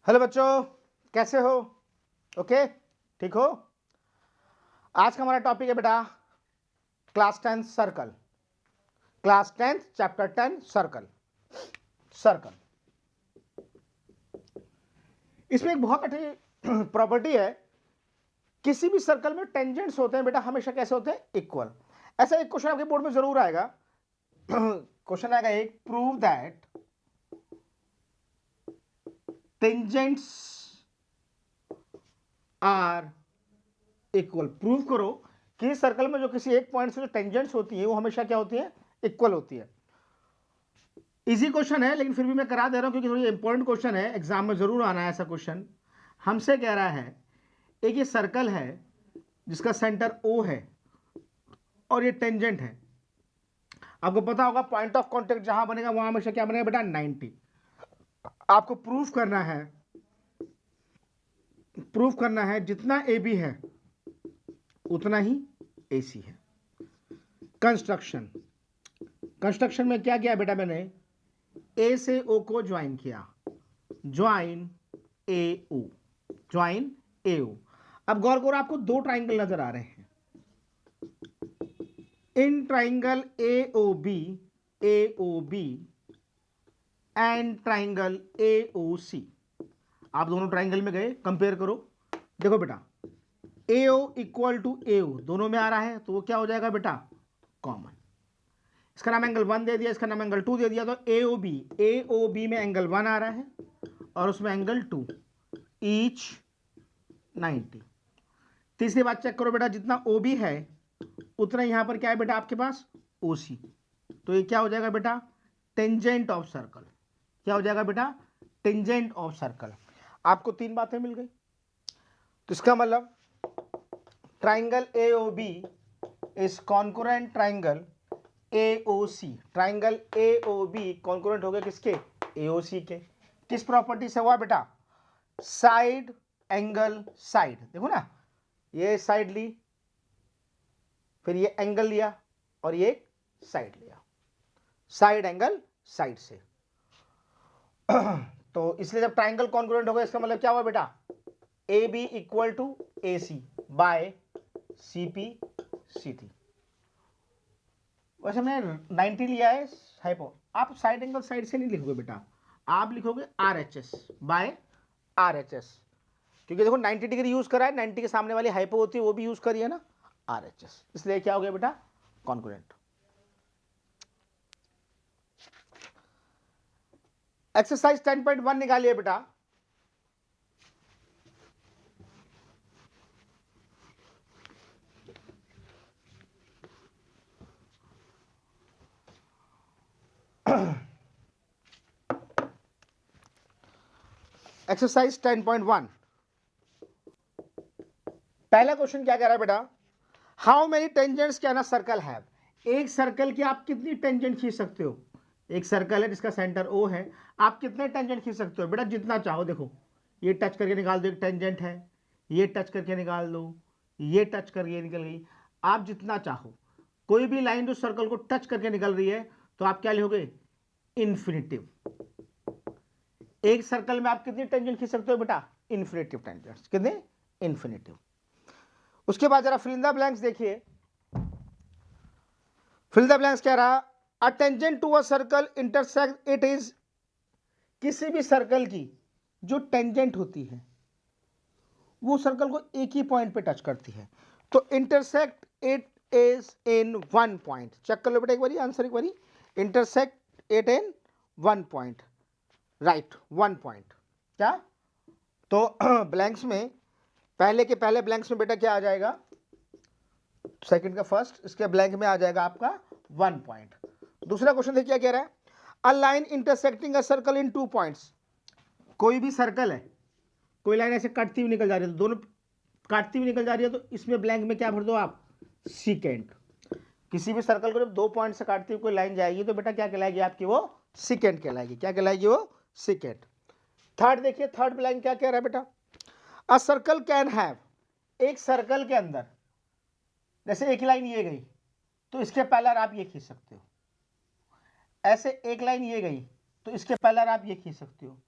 Hello बच्चों, कैसे हो? ओके, ठीक हो? आज का हमारा टॉपिक है बेटा class 10 circle. Class 10 chapter 10 circle. Circle इसमें एक बहुत अच्छी प्रॉपर्टी है। किसी भी सर्कल में टेंजेंट्स होते हैं बेटा, हमेशा कैसे होते हैं? इक्वल। ऐसा एक क्वेश्चन आपके बोर्ड में जरूर आएगा। क्वेश्चन आएगा एक, prove that tangents are equal. Prove करो कि सर्कल में जो किसी एक पॉइंट से जो टेंजेंट्स होती है वो हमेशा क्या होती है? इक्वल होती है। इजी क्वेश्चन है लेकिन फिर भी मैं करा दे रहा हूं क्योंकि थोड़ी इंपॉर्टेंट क्वेश्चन है, एग्जाम में जरूर आना है ऐसा क्वेश्चन। हमसे कह रहा है एक ये सर्कल है जिसका सेंटर O है और ये टेंजेंट है। आपको पता होगा पॉइंट ऑफ कांटेक्ट जहां बनेगा वहां हमेशा क्या बनेगा बेटा? 90। आपको प्रूफ करना है जितना AB है उतना ही AC है। कंस्ट्रक्शन में क्या किया बेटा? मैंने A से O को ज्वाइन किया, ज्वाइन AO। अब गौर करो, आपको दो ट्राइंगल नजर आ रहे हैं। In triangle AOB and triangle AOC। आप दोनों ट्राइंगल में गए, कंपेयर करो। देखो बेटा, AO इक्वल टू AO दोनों में आ रहा है तो वो क्या हो जाएगा बेटा? कॉमन। इसका नाम एंगल 1 दे दिया, इसका नाम एंगल 2 दे दिया, तो AOB में एंगल 1 आ रहा है और उसमें एंगल 2, ईच 90। तीसरी बात चेक करो बेटा, जितना OB है उतना यहां पर क्या है बेटा आपके पास? OC। तो ये क्या हो जाएगा बेटा? Tangent of circle. क्या हो जाएगा बेटा? Tangent of circle. आपको तीन बातें मिल गई। तो इसका मतलब triangle AOB is concurrent triangle AOC। Triangle AOB concurrent हो गया किसके? AOC के। किस प्रॉपर्टी से हुआ बेटा? Side angle side. देखो ना, ये साइड ली, फिर ये एंगल लिया और ये साइड लिया, साइड एंगल साइड से। तो इसलिए जब ट्राइंगल कॉन्ग्रुएंट होगा इसका मतलब क्या हुआ बेटा? AB equal to AC by CP CT। वैसे मैंने 90 लिया है हाइपो। आप साइड एंगल साइड से नहीं लिखोगे बेटा, आप लिखोगे RHS बाय RHS, क्योंकि देखो 90 डिग्री यूज करा है, 90 के सामने वाली हाइपो होती है वो भी यूज करी है ना, RHS। इसलिए क्या हो गया बेटा? कॉन्ग्रुएंट। एक्सरसाइज 10.1 निकालिए बेटा। एक्सरसाइज 10.1 पहला क्वेश्चन क्या कह रहा है बेटा? How many tangents can a circle have. एक सर्कल की आप कितनी टेंजेंट खींच सकते हो? एक सर्कल है जिसका सेंटर O है, आप कितने टेंजेंट खींच सकते हो बेटा? जितना चाहो। देखो, ये टच करके निकाल दो, एक टेंजेंट है, ये टच करके निकाल दो, ये टच करके निकल गई, आप जितना चाहो। कोई भी लाइन जो सर्कल को टच करके निकल रही है तो आप क्या लिखोगे? इन्फिनिटिव। एक सर्कल में आप कितनी टेंजेंट खींच सकते हो बेटा? Infinitive tangents. कितने? इन्फिनिटिव। उसके बाद जरा फिल इन द ब्लैंक्स देखिए। फिल द ब्लैंक्स कह रहा, a tangent to a circle intersect it is. किसी भी सर्कल की जो टेंजेंट होती है वो सर्कल को एक ही पॉइंट पे टच करती है, तो intersect it is in one point. Check कर लो बेटा एक बारी आंसर, एक बारी। Intersect it in one point, right, one point. क्या? तो ब्लैंक्स में पहले के पहले ब्लैंक्स में बेटा क्या आ जाएगा? सेकंड का फर्स्ट, इसके ब्लैंक में आ जाएगा आपका वन पॉइंट। दूसरा क्वेश्चन देखिए क्या कह रहा है, a line intersecting a circle in two points. कोई भी सर्कल है, कोई लाइन ऐसे काटती हुई निकल जा रही है, तो दोनों काटती हुई निकल जा रही है, तो इसमें ब्लैंक में क्या भर दो आप? सिकेंड। किसी भी सर्कल को जब दो पॉइंट से काटती हुई कोई लाइन जाएगी तो बेटा क्या कहलाएगी आपकी? वो सिकेंड कहलाएगी। क्या कहलाएगी? वो सिकेंड। थर्ड देखिए, थर्ड ब्लैंक क्या कह रहा है बेटा? A circle can have. एक सर्कल के अंदर जैसे एक लाइन ये गई तो इसके पैरेलल आप ये खींच सकते हो, ऐसे एक लाइन ये गई तो इसके पैरेलल आप ये खींच सकते हो।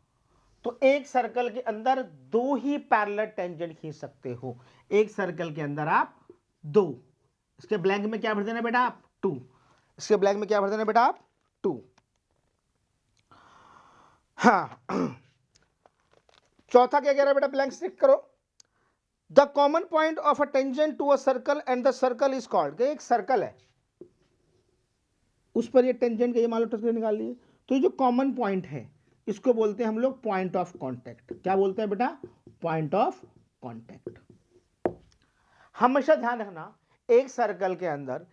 तो एक सर्कल के अंदर दो ही पैरेलल टेंजेंट खींच सकते हो, एक सर्कल के अंदर आप दो। इसके ब्लैंक में क्या भर देना बेटा आप 2, इसके ब्लैंक में क्या भर देना बेटा आप 2। हाँ चौथा क्या कह रहा है बेटा, ब्लैंक टिक करो। The common point of a tangent to a circle and the circle is called, एक सर्कल है उस पर ये टेंजेंट का ये मान लो टच निकाल लिए, तो ये जो कॉमन पॉइंट है इसको बोलते हैं हम लोग पॉइंट ऑफ कांटेक्ट। क्या बोलते हैं बेटा, पॉइंट ऑफ कांटेक्ट। हमेशा ध्यान रखना एक सर्कल के अंदर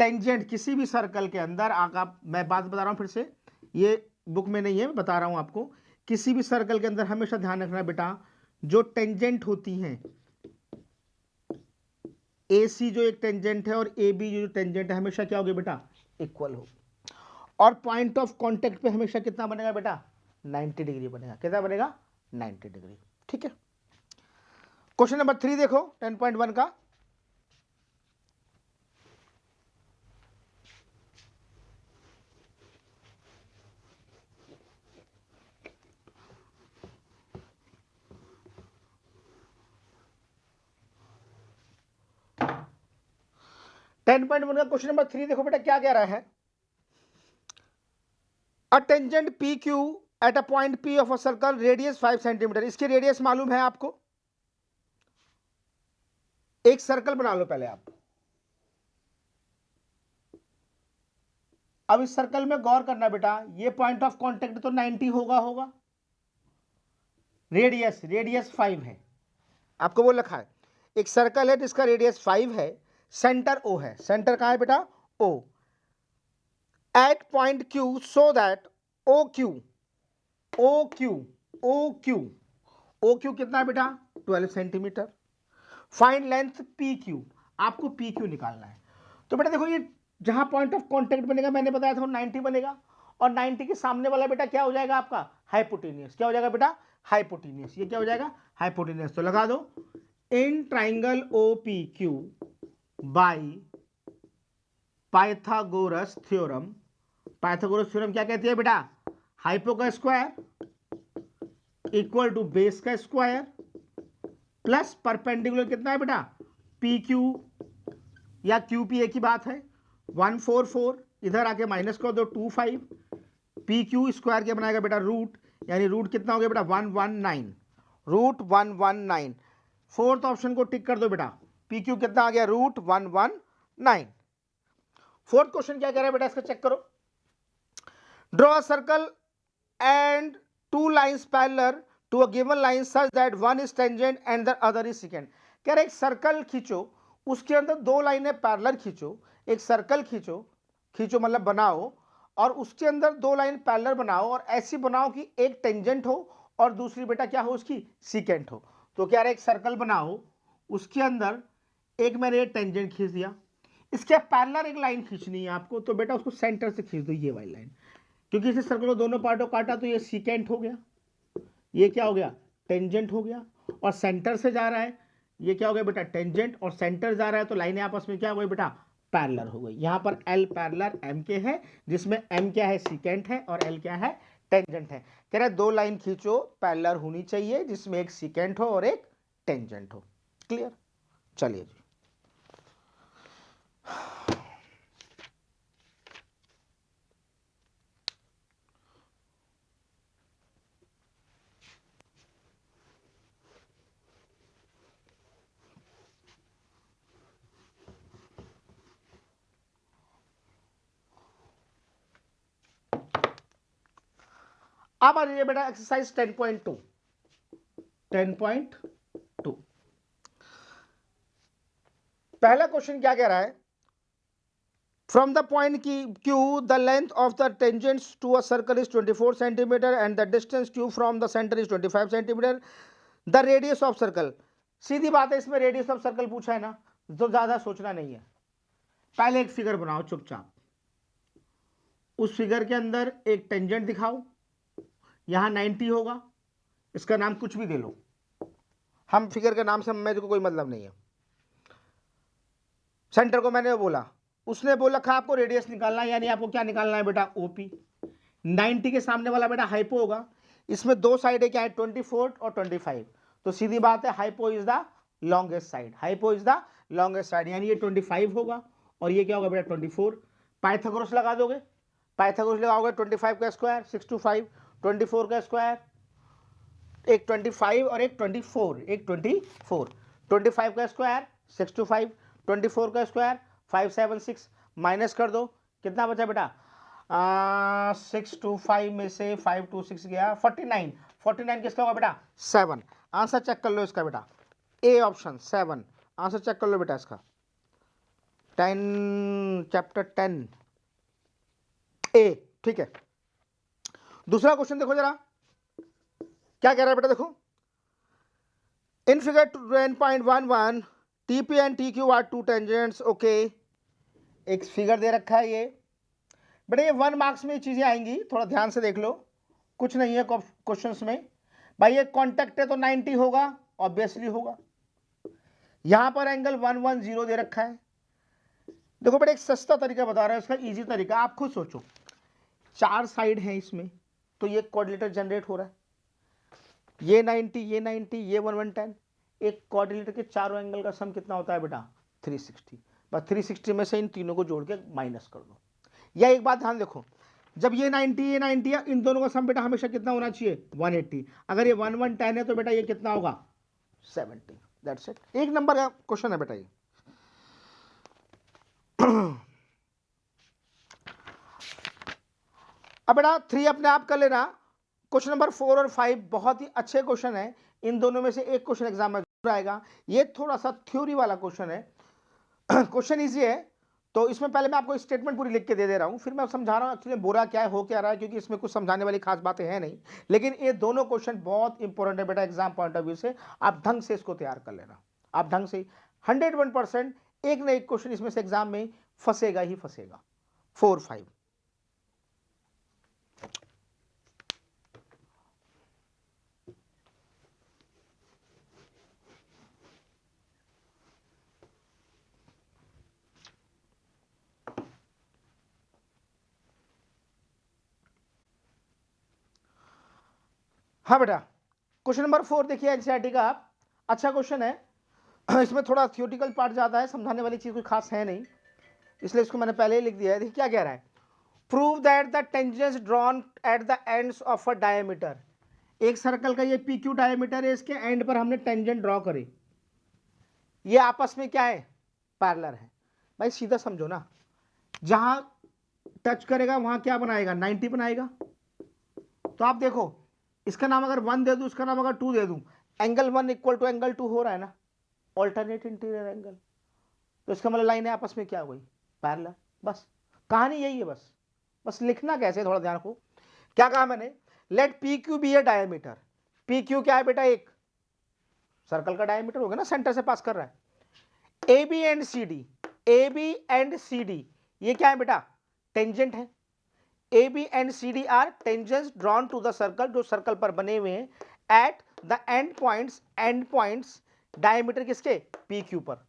टेंजेंट, किसी भी सर्कल के अंदर आप, मैं बात बता रहा हूं फिर से, ये बुक में नहीं है, मैं बता रहा हूं आपको, किसी भी सर्कल के अंदर हमेशा ध्यान रखना बेटा, जो टेंजेंट होती हैं, ए सी जो एक टेंजेंट है और ए बी जो टेंजेंट है, हमेशा क्या होगी बेटा, इक्वल हो। और पॉइंट ऑफ कांटेक्ट पे हमेशा कितना बनेगा बेटा, 90 डिग्री बनेगा। कितना बनेगा, 90 डिग्री। ठीक है, क्वेश्चन नंबर 3 देखो 10.1 का। क्वेश्चन नंबर 3 देखो बेटा क्या कह रहा है, a tangent P Q eight a point P of a circle radius 5 centimetre. इसकी रेडियस मालूम है आपको, एक सर्कल बना लो पहले आप। अब इस सर्कल में गौर करना बेटा, ये पॉइंट ऑफ कांटेक्ट तो 90 होगा, रेडियस 5 है, आपको वो लिखा है। एक सर्कल है जिसका रेडियस 5 है, सेंटर O है। सेंटर कहां है बेटा, O at point Q so that OQ कितना है बेटा, 12 सेंटीमीटर। फाइंड लेंथ PQ, आपको PQ निकालना है। तो बेटा देखो, ये जहां पॉइंट ऑफ कांटेक्ट बनेगा, मैंने बताया था 90 बनेगा, और 90 के सामने वाला बेटा क्या हो जाएगा आपका, हाइपोटेनियस। क्या हो जाएगा बेटा, हाइपोटेनियस। ये क्या हो जाएगा, हाइपोटेनियस। तो लगा दो, in triangle OPQ by Pythagoras theorem. Pythagoras theorem क्या कहती है बेटा, हाइपो का स्क्वायर इक्वल टू बेस का स्क्वायर प्लस परपेंडिकुलर कितना है बेटा, PQ या QP एक ही बात है, 144, इधर आके माइनस कर दो 25, PQ स्क्वायर क्या बनाएगा बेटा, रूट, यानी रूट कितना हो गया बेटा, 119, रूट 119। फोर्थ ऑप्शन को टिक कर दो बेटा, PQ कितना आ गया, रूट 119। फोर्थ क्वेश्चन क्या कह रहा है बेटा, इसका चेक करो। Draw a circle and two lines parallel to a given line such that one is tangent and the other is secant. कह रहे एक सर्कल खींचो, उसके अंदर दो लाइनें पैरेलल खींचो, एक सर्कल खींचो मतलब बनाओ, और उसके अंदर दो लाइन पैरेलल बनाओ, और ऐसी बनाओ कि एक टेंजेंट हो और दूसरी बेटा क्या हो, उसकी सीकेंट हो। तो कह रहे एक सर्कल बनाओ, उसके अंदर एक मैंने टेंजेंट खींच दिया, इसके पैरेलल एक लाइन खींचनी है आपको, तो बेटा उसको सेंटर से खींच दो, ये वाली लाइन, क्योंकि इसे सर्कल को दोनों पार्टों काटा तो ये सीकेंट हो गया, ये क्या हो गया, टेंजेंट हो गया, और सेंटर से जा रहा है, ये क्या हो गया बेटा, टेंजेंट, और सेंटर जा रहा है तो लाइनें आपस में क्या हो गई बेटा, पैरेलल हो गई। यहां पर L पैरेलल M के है, जिसमें M क्या है, सीकेंट है, और L क्या है, टेंजेंट है। कह रहा है दो लाइन खींचो, पैरेलल होनी चाहिए, जिसमें एक सीकेंट हो और एक टेंजेंट हो। क्लियर, चलिए जी। अब आ जाइए बेटा एक्सरसाइज 10.2। पहला क्वेश्चन क्या कह रहा है, from the point Q the length of the tangents to a circle is 24 centimetre and the distance Q from the centre is 25 centimetre, the radius of circle. सीधी बात है, इसमें रेडियस ऑफ सर्कल पूछा है ना, तो ज्यादा सोचना नहीं है। पहले एक फिगर बनाओ चुपचाप, उस फिगर के अंदर एक टेंजेंट दिखाओ, यहां 90 होगा, इसका नाम कुछ भी दे लो, हम फिगर के नाम से मेरे को कोई मतलब नहीं है। सेंटर को मैंने बोला, उसने बोल रखा आपको रेडियस निकालना है, यानी आपको क्या निकालना है बेटा, OP। 90 के सामने वाला बेटा हाइपो होगा, इसमें दो साइड क्या है 24 और 25, तो सीधी बात है hypo is the longest side, hypo is the longest side, यानी ये 25 होगा और ये क्या होगा बेटा 24। पाइथागोरस लगा दोगे, पाइथागोरस लगाओगे 25 का स्क्वायर 6 to 5, 24 का स्क्वायर, एक 25 और एक 24, एक 24, 25 का स्क्वायर 6 to 5, 24 का स्क्वायर 5 7 6, माइनस कर दो, कितना बचा बेटा 6 to 5 में से 5 to 6 गया 49, 49 किसका होगा बेटा 7। आंसर चेक कर लो इसका बेटा, ए ऑप्शन 7, आंसर चेक कर लो बेटा इसका 10 चैप्टर 10 ए, ठीक है। दूसरा क्वेश्चन देखो जरा क्या कह रहा है बेटा, देखो in figure 10.11 TP and TQ are two tangents, okay एक फिगर दे रखा है ये बेटा, ये 1 मार्क्स में चीजें आएंगी, थोड़ा ध्यान से देख लो, कुछ नहीं है क्वेश्चंस में भाई। ये कॉन्टेक्ट है तो 90 होगा, ऑब्वियसली होगा। यहां पर एंगल 110 दे रखा है। देखो बेटा एक सस्ता तरीका बता रहा है, इसका इजी तरीका, आप खुद सोचो, 4 साइड हैं इसमें, तो ये क्वाड्रिलेटरल जनरेट हो रहा है, ये 90, ये 90, ये 110, एक क्वाड्रिलेटरल के चारों एंगल का सम कितना होता है बेटा 360, बस 360 में से इन तीनों को जोड़ के माइनस कर दो। या एक बात ध्यान देखो, जब ये 90 ये 90 है, इन दोनों का सम बेटा हमेशा कितना होना चाहिए 180, अगर ये 110 है तो बेटा ये कितना होगा 70, दैट्स इट। एक नंबर का क्वेश्चन है बेटा ये। अब बेटा 3 अपने आप कर लेना। क्वेश्चन नंबर 4 और 5 बहुत ही अच्छे क्वेश्चन है, इन दोनों में से एक क्वेश्चन एग्जाम में जरूर आएगा। ये थोड़ा सा थ्योरी वाला क्वेश्चन है, क्वेश्चन इजी है, तो इसमें पहले मैं आपको स्टेटमेंट पूरी लिख के दे रहा हूँ, फिर मैं समझा रहा हूँ एक्चुअली बुरा क्या है, हो क्या रहा है, क्योंकि इसमें कुछ समझाने वाली खास बातें हैं नहीं, लेकिन ये दोनों क्वेश्चन बहुत इंपॉर्टेंट है बेटा एग्जाम पॉइंट ऑफ व्यू से। आप ढंग से इसको तैयार कर लेना, आप ढंग से 101% एक न एक क्वेश्चन इसमें से एग्जाम में फंसेगा ही फंसेगा। 4 5 हाँ बेटा क्वेश्चन नंबर 4 देखिए एनसीईआरटी का, आप अच्छा क्वेश्चन है, इसमें थोड़ा थियोरिटिकल पार्ट ज़्यादा है, समझाने वाली चीज़ कोई खास है नहीं, इसलिए इसको मैंने पहले ही लिख दिया है। देखिए क्या कह रहा है, prove that the tangents drawn at the ends of a diameter, एक सर्कल का ये PQ डायमीटर है, इसके एंड पर हमने टेंजेंट ड्रॉ करे, ये आपस में क्या है पैरेलल है। भाई सीधा समझो ना, जहां टच करेगा वहां क्या बनाएगा 90 बनाएगा, तो आप देखो इसका नाम अगर 1 दे दूं, इसका नाम अगर 2 दे दूं, एंगल 1 इक्वल टू एंगल 2 हो रहा है ना, ऑल्टरनेट इंटीरियर एंगल, तो इसका मतलब लाइन है आपस में क्या हो गई पैरेलल। बस कहानी यही है, बस बस लिखना कैसे थोड़ा ध्यान रखो। क्या कहा मैंने, let PQ be a diameter, PQ क्या है बेटा एक सर्कल का डायमीटर हो गया ना, सेंटर से पास कर रहा है। AB and CD, AB and CD ये क्या है बेटा टेंजेंट है, AB and CD are tangents drawn to the circle, जो सर्कल पर बने हुए हैं at the end points diameter किसके PQ पर।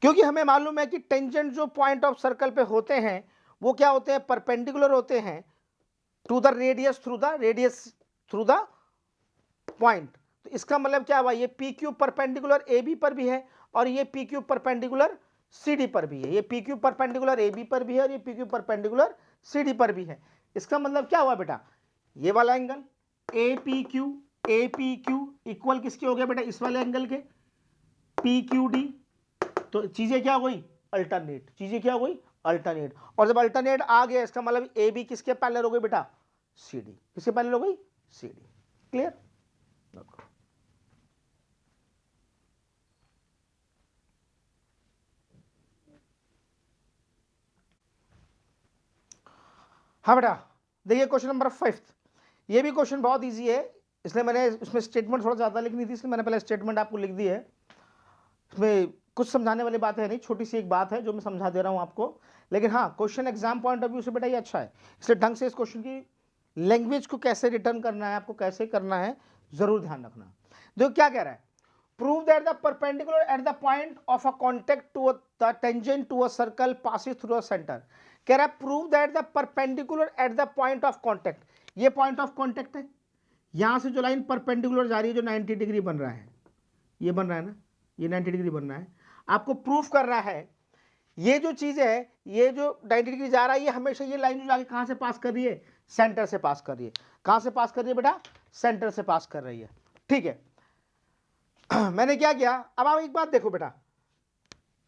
क्योंकि हमें मालूम है कि टेंजेंट जो पॉइंट ऑफ सर्कल पे होते हैं वो क्या होते हैं परपेंडिकुलर होते हैं to the radius through the point, तो इसका मतलब क्या हुआ, ये PQ परपेंडिकुलर AB पर भी है और ये PQ परपेंडिकुलर CD पर भी है, ये PQ परपेंडिकुलर AB पर भी है और ये PQ परपेंडिकुलर CD पर भी है। इसका मतलब क्या हुआ बेटा, ये वाला एंगल APQ इक्वल किसके हो गया बेटा इस वाले एंगल के PQD, तो चीजें क्या हो गई अल्टरनेट, चीजें क्या हो गई अल्टरनेट, और जब अल्टरनेट आ गया इसका मतलब AB किसके पैरेलल हो गई बेटा CD, किसके पैरेलल हो गई CD, क्लियर। हाँ बेटा देखिए क्वेश्चन नंबर 5, ये भी क्वेश्चन बहुत इजी है, इसलिए मैंने इसमें स्टेटमेंट थोड़ा ज़्यादा लिखनी थी, इसलिए मैंने पहले स्टेटमेंट आपको लिख दी है। इसमें कुछ समझाने वाली बात है नहीं, छोटी सी एक बात है जो मैं समझा दे रहा हूँ आपको, लेकिन हाँ question exam point of view से बेटा ये अच्छा है, इसलिए ढंग से इस क्वेश्चन की लैंग्वेज को कैसे रिटर्न करना है, आपको कैसे करना है जरूर ध्यान रखना। देखो क्या कह रहा है, prove that the perpendicular at the point of a contact to the tangent to a circle passes through a centre, कह रहा है prove that the perpendicular at the point of contact, ये पॉइंट ऑफ कांटेक्ट है, यहां से जो line perpendicular जा रही है जो 90 डिग्री बन रहा है, ये बन रहा है ना, ये 90 डिग्री बन रहा है। आपको प्रूफ करना है ये जो चीज है, ये जो 90 डिग्री जा रहा है, ये हमेशा ये लाइन जो जाके कहां से पास कर रही है, सेंटर से पास कर रही है। कहां से पास कर रही है बेटा, सेंटर से पास कर रही है, ठीक है। मैंने क्या किया, अब आप एक बात देखो बेटा,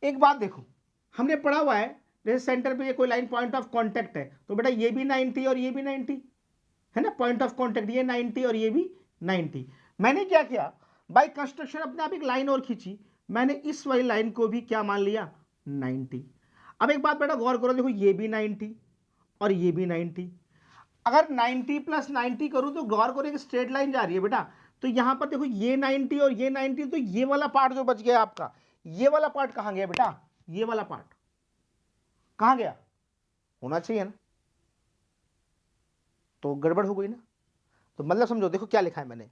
एक बात देखो, हमने पढ़ा हुआ है जैसे सेंटर पे ये कोई लाइन पॉइंट ऑफ कांटेक्ट है, तो बेटा ये भी 90 और ये भी 90 है ना, पॉइंट ऑफ कांटेक्ट ये 90 और ये भी 90। मैंने क्या किया, बाय कंस्ट्रक्शन अपने आप एक लाइन और खींची, मैंने इस वाली लाइन को भी क्या मान लिया, 90। अब एक बात बेटा गौर करो, देखो ये भी 90 और ये भी 90, अगर 90 प्लस 90 करूं तो गौर करो एक स्ट्रेट लाइन जा रही है बेटा, तो यहां पर देखो ये 90 और ये 90, तो ये वाला पार्ट जो बच गया आपका, ये वाला पार्ट कहां गया बेटा, ये वाला पार्ट कहां गया, होना चाहिए ना, तो गड़बड़ हो गई ना। तो मतलब समझो, देखो क्या लिखा है मैंने,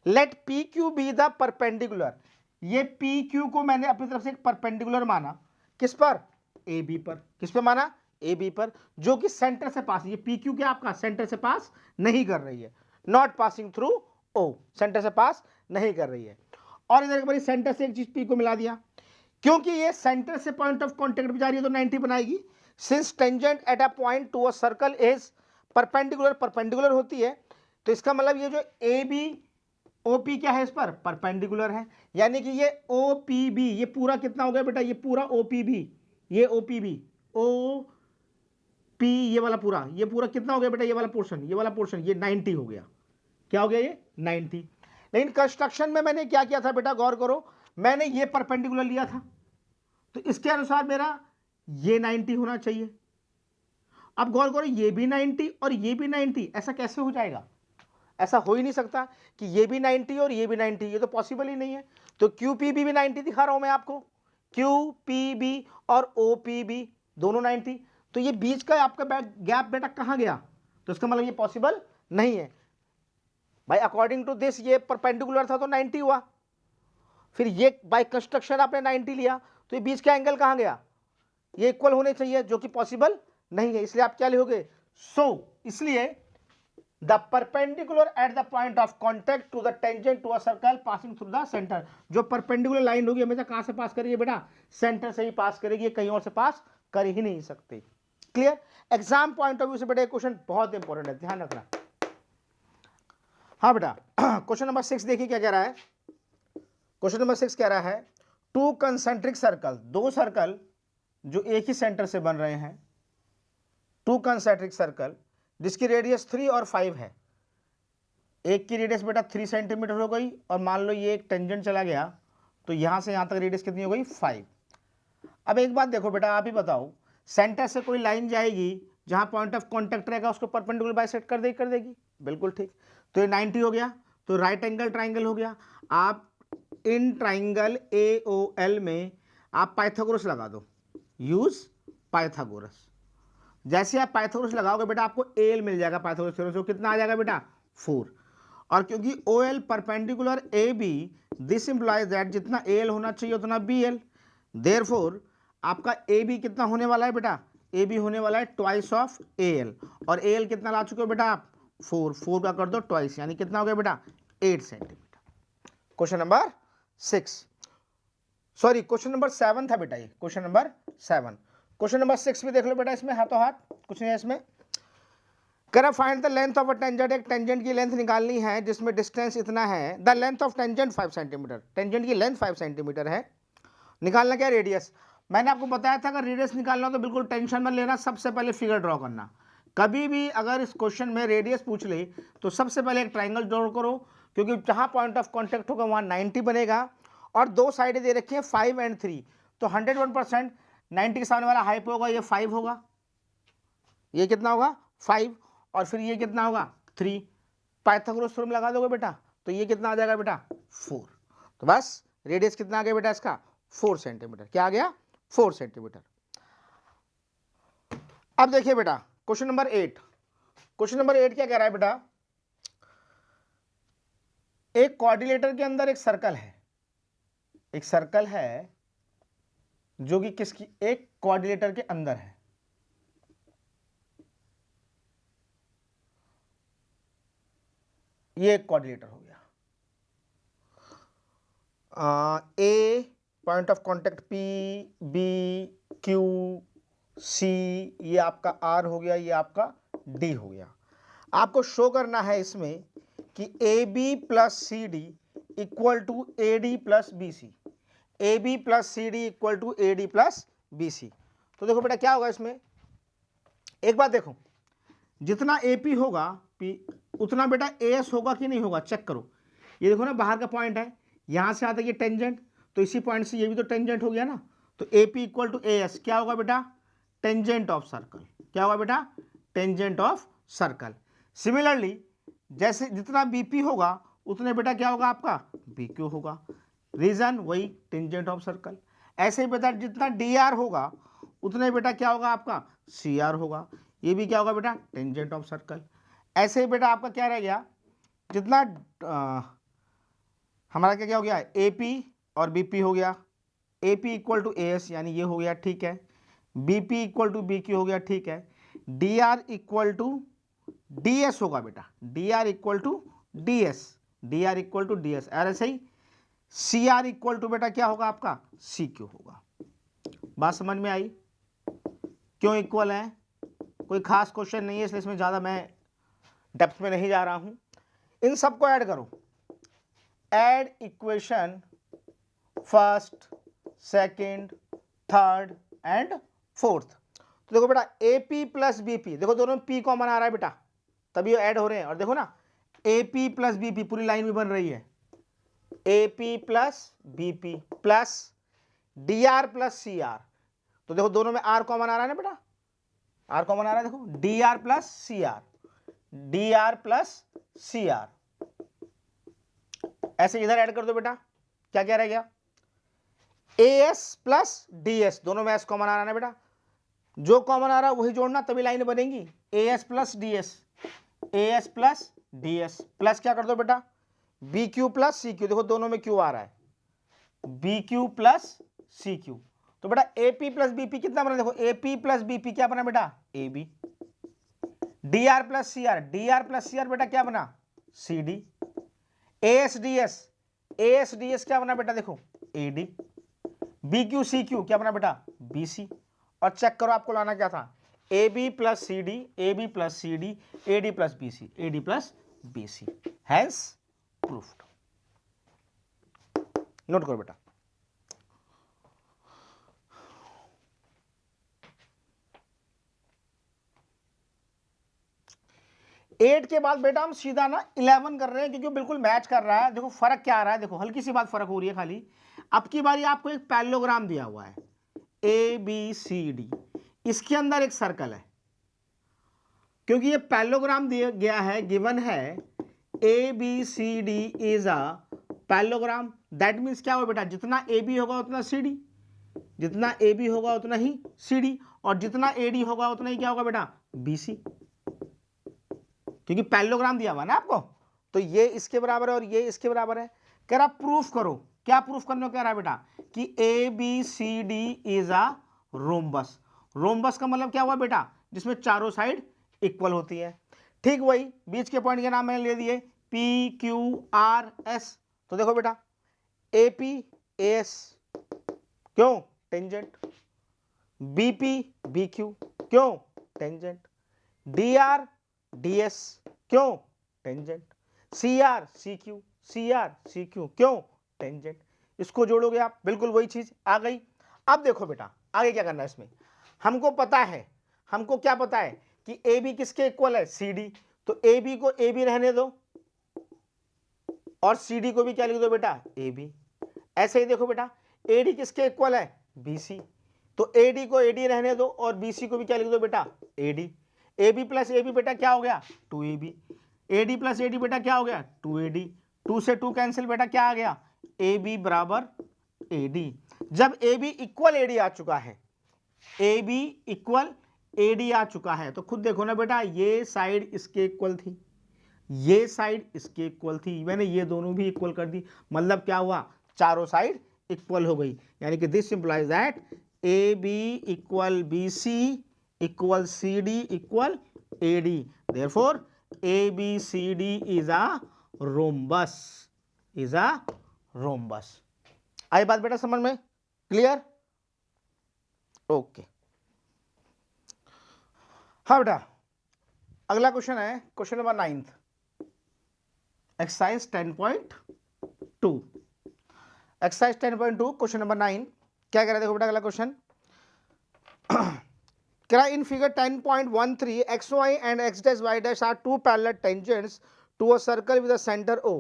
let P Q be the perpendicular, ये पी क्यू को मैंने अपनी तरफ से एक परपेंडिकुलर माना, किस पर, ए बी पर, किस पे माना, ए बी पर, जो कि सेंटर से पास, ये पी क्यू क्या आपका सेंटर से पास नहीं कर रही है, not passing through O, centre से पास नहीं कर रही है। और इधर एक बार सेंटर से एक चीज पी को मिला दिया, क्योंकि ये सेंटर से पॉइंट ऑफ कांटेक्ट पे जा रही है तो 90 बनाएगी। Since tangent at a point to a circle is perpendicular, perpendicular होती है, तो इसका मतलब ये जो ए बी ओ पी क्या है इस पर परपेंडिकुलर है, यानी कि ये ओ पी बी, ये पूरा कितना हो गया बेटा, ये पूरा ओ पी बी, ये O P B, O P, ये वाला पूरा, ये पूरा कितना हो गया बेटा, ये वाला पोर्शन, ये वाला पोर्शन, ये 90 हो गया, क्या हो गया ये 90। लेकिन कंस्ट्रक्शन में मैंने क्या किया था बेटा, गौर करो, मैंने ये परपेंडिकुलर लिया था, तो इसके अनुसार मेरा ये 90 होना चाहिए। अब गौर करो, ये भी 90 और ये भी 90, ऐसा कैसे हो जाएगा, ऐसा हो ही नहीं सकता कि ये भी 90 और ये भी 90, ये तो पॉसिबल ही नहीं है। तो क्यू पी बी भी 90 दिखा रहा हूं मैं आपको, क्यू पी बी और ओ पी बी दोनों 90, तो ये बीच का आपका गैप बेटा कहां गया, तो इसका मतलब ये पॉसिबल नहीं है भाई। अकॉर्डिंग टू दिस ये परपेंडिकुलर था तो 90 हुआ, फिर ये बाय कंस्ट्रक्शन आपने 90 लिया, तो ये बीच का एंगल कहां गया, ये इक्वल होने चाहिए, जो कि पॉसिबल नहीं है, इसलिए आप क्या लिखोगे, सो इसलिए the perpendicular at the point of contact to the tangent to a circle passing through the centre, जो परपेंडिकुलर लाइन होगी हमेशा कहां से पास करेगी बेटा, सेंटर से ही पास करेगी, कहीं और से पास कर ही नहीं सकते। Clear, exam point of view से बेटा क्वेश्चन बहुत इंपॉर्टेंट है, ध्यान रखना। हाँ बेटा, क्वेश्चन नंबर 6 देखिए क्या कह रहा है, क्वेश्चन नंबर 6 कह रहा है, टू कंसेंट्रिक सर्कल, दो सर्कल जो एक ही सेंटर से बन रहे हैं, टू कंसेंट्रिक सर्कल जिसकी रेडियस 3 और 5 है, एक की रेडियस बेटा 3 सेंटीमीटर हो गई, और मान लो ये एक टेंजेंट चला गया, तो यहां से यहां तक रेडियस कितनी हो गई, 5। अब एक बात देखो बेटा, आप ही बताओ, सेंटर से कोई लाइन जाएगी जहां पॉइंट ऑफ कांटेक्ट रहेगा उसको परपेंडिकुलर बाइसेक्ट कर देगी, बिल्कुल ठीक। तो ये 90 हो गया, तो राइट एंगल ट्राइंगल हो गया। आप इन ट्राइंगल AOL में आप पाइथागोरस लगा दो, यूज पाइथागोरस। जैसे आप पाइथागोरस लगाओगे बेटा आपको AL मिल जाएगा, पाइथागोरस थ्योरम से कितना आ जाएगा बेटा 4। और क्योंकि OL perpendicular AB, this implies that जितना AL होना चाहिए उतना BL, देयरफॉर आपका AB कितना होने वाला है बेटा, AB होने वाला है ट्वाइस ऑफ AL, और AL कितना ला चुके हो बेटा आप 4 का कर दो ट्वाइस, यानी कितना हो गया बेटा 8 centimetre. Question number 6, sorry question number 7 था बेटा, ये क्वेश्चन नंबर 7। क्वेश्चन नंबर 6 भी देख लो बेटा, इसमें हाथों हाथ कुछ नहीं है इसमें। कह find the length of a tangent, एक टेंजेंट की लेंथ निकालनी है जिसमें डिस्टेंस इतना है, the length of tangent 5 centimetre, tangent की लेंथ 5 सेंटीमीटर है, निकालना क्या रेडियस। मैंने आपको बताया था अगर रेडियस निकालना हो तो बिल्कुल टेंशन मत लेना, सबसे पहले फिगर ड्रॉ करना। कभी भी अगर इस क्वेश्चन में रेडियस पूछ ले तो सबसे पहले एक ट्राइंगल ड्रॉ करो, क्योंकि जहां पॉइंट ऑफ कांटेक्ट होगा वहां 90 बनेगा, और दो साइडें दे रखी हैं 5 और 3, तो 101% 90 के सामने वाला हाइप होगा, ये 5 होगा, ये कितना होगा 5, और फिर ये कितना होगा 3, पाइथागोरस थ्योरम लगा दोगे बेटा, तो ये कितना आ जाएगा बेटा 4। तो बस रेडियस कितना आ गया बेटा इसका 4 सेंटीमीटर, क्या आ गया 4 सेंटीमीटर। अब देखिए बेटा क्वेश्चन नंबर 8, क्वेश्चन नंबर 8 क्या कह रहा है बेटा, एक कोऑर्डिनेटर के अंदर एक सर्कल है, एक सर्कल है जो कि किसकी, एक कोऑर्डिनेटर के अंदर है, ये एक कोऑर्डिनेटर हो गया। A point of contact P, B, Q, C, ये आपका R हो गया, ये आपका D हो गया। आपको शो करना है इसमें कि AB plus CD equal to AD plus BC, AB plus CD equal to AD plus BC। तो देखो बेटा क्या होगा इसमें, एक बात देखो, जितना AP होगा P उतना बेटा AS होगा कि नहीं होगा, चेक करो। ये देखो ना बाहर का पॉइंट है, यहां से आता है ये टेंजेंट, तो इसी पॉइंट से ये भी तो टेंजेंट हो गया ना, तो AP इक्वल टू AS क्या होगा बेटा, टेंजेंट ऑफ सर्कल। क्या होगा बेटा, टेंजेंट ऑफ सर्कल। सिमिलरली जैसे जितना BP होगा उतने बेटा क्या होगा आपका BQ होगा, रीजन वही टेंजेंट ऑफ सर्कल। ऐसे ही बेटा जितना DR होगा उतने बेटा क्या होगा आपका CR होगा, ये भी क्या होगा बेटा टेंजेंट ऑफ सर्कल। ऐसे ही बेटा आपका क्या रह गया, जितना हमारा क्या क्या हो गया, AP और BP हो गया, AP इक्वल टू AS यानी ये हो गया, ठीक है, BP इक्वल टू BQ हो गया, ठीक है, DR इक्वल टू DS होगा बेटा, DR equal to DS, DR equal to DS, और ऐसे ही CR इक्वल टू बेटा क्या होगा आपका CQ होगा। बात समझ में आई, क्यों इक्वल है, कोई खास क्वेश्चन नहीं है, इसलिए इसमें ज़्यादा मैं डेप्थ में नहीं जा रहा हूं। इन सबको ऐड करो, add equation first, second, third and fourth. तो देखो बेटा AP प्लस BP, देखो दोनों में P कॉमन आ रहा है बेटा, तभी ये ऐड हो रहे हैं। और देखो ना AP प्लस BP पूरी लाइन भी बन रही है, AP plus BP plus DR plus CR, तो देखो दोनों में R कॉमन आ रहा है ना बेटा, R कॉमन आ रहा है, देखो DR plus CR, DR plus CR, ऐसे इधर ऐड कर दो बेटा, क्या क्या रह गया, AS प्लस DS, दोनों में S कॉमन आ रहा है ना बेटा, जो कॉमन आ रहा है वही जोड़ना तभी लाइन बनेगी, AS plus DS, AS plus DS plus क्या कर दो बेटा BQ प्लस CQ, देखो दोनों में Q आ रहा है, BQ प्लस CQ, तो बेटा AP प्लस BP कितना बना, देखो AP प्लस BP क्या बना बेटा AB, DR plus CR, DR plus CR बेटा क्या बना CD, AS क्या बना बेटा देखो AD, BQ CQ क्या बना बेटा BC, और चेक करो आपको लाना क्या था, AB plus CD, AB plus CD, AD plus BC, AD plus BC, hence proved. Note करो बेटा, एट के बाद बेटा हम सीधा ना 11 कर रहे हैं, क्योंकि बिल्कुल मैच कर रहा है। देखो फर्क क्या आ रहा है, देखो हल्की सी बात फर्क हो रही है खाली, अब की बारी आपको एक पैरेललोग्राम दिया हुआ है ABCD, इसके अंदर एक सर्कल है, क्योंकि ये पैरेललोग्राम दिया गया है, गिवन है ABCD is a parallelogram, that means क्या होगा बेटा, जितना AB होगा उतना CD, जितना AB होगा उतना ही CD, और जितना AD होगा उतना ही क्या होगा बेटा BC, क्योंकि पैरेललोग्राम दिया हुआ ना आपको, तो ये इसके बराबर है और ये इसके बराबर है। कह रहा प्रूफ करो, क्या प्रूफ करने को कह रहा है बेटा कि ABCD is a rhombus. Rhombus का मतलब क्या हुआ बेटा, जिसमें चारों साइड इक्वल होती है। ठीक वही बीच के पॉइंट के नाम मैंने ले दिए PQRS, तो देखो बेटा APAS क्यों टेंजेंट, BPBQ क्यों टेंजेंट, DRDS क्यों टेंजेंट, CRCQ क्यों टेंजेंट। इसको जोड़ोगे आप, बिल्कुल वही चीज आ गई। अब देखो बेटा आगे क्या करना है इसमें, हमको पता है, हमको क्या पता है कि AB किसके इक्वल है CD, तो AB को AB रहने दो और CD को भी क्या लिख दो बेटा AB। ऐसे ही देखो बेटा AD किसके इक्वल है BC, तो AD को AD रहने दो और BC को भी क्या लिख दो बेटा AD। AB प्लस AB बेटा क्या हो गया 2AB, AD प्लस AD बेटा क्या हो गया 2AD, 2 से 2 कैंसिल बेटा क्या आ गया AB बराबर AD। जब AB इक्वल AD आ चुका है, AB इक्वल AD आ चुका है, तो खुद देखो ना बेटा ये साइड इसके इक्वल थी, ये साइड इसके इक्वल थी, मैंने ये दोनों भी इक्वल कर दी, मतलब क्या हुआ चारों साइड इक्वल हो गई, यानी कि this implies that AB equal BC equal CD equal AD, therefore ABCD is a rhombus, is a rhombus. आई बात बेटा समझ में? क्लियर? ओके। हाँ बेटा, अगला क्वेश्चन है question number 9, exercise 10.2। Exercise 10.2 question number 9 क्या कह रहा है? देखो बेटा अगला क्वेश्चन कह in figure 10.13 xy and x dash y dash are two parallel tangents to a circle with a center O।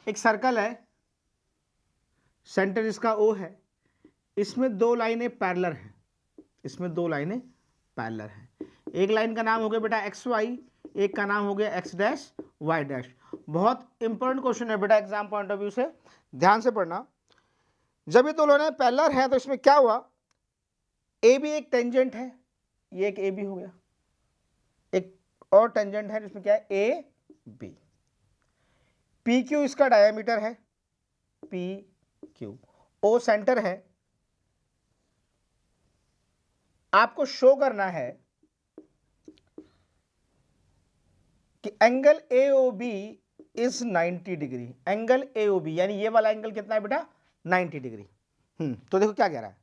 एक सर्कल है, सेंटर इसका O है, इसमें दो लाइनें पैरेलल हैं, इसमें दो लाइनें पैरेलल हैं। एक लाइन का नाम हो गया बेटा xy, एक का नाम हो गया x डैश y डैश। बहुत इंपॉर्टेंट क्वेश्चन है बेटा एग्जाम पॉइंट ऑफ व्यू से, ध्यान से पढ़ना। जब ये दो लाइनें पैरेलल हैं तो इसमें क्या हुआ, ए भी एक टेंजेंट है, ये एक ए बी हो गया, एक और टेंजेंट है जिसमें क्या है ए बी। पी क्यू इसका डायमीटर है, पी क्यू, ओ सेंटर है। आपको शो करना है कि angle A O B is 90 degree. Angle A O B यानी ये वाला एंगल कितना है बेटा? 90 डिग्री। तो देखो क्या कह रहा है,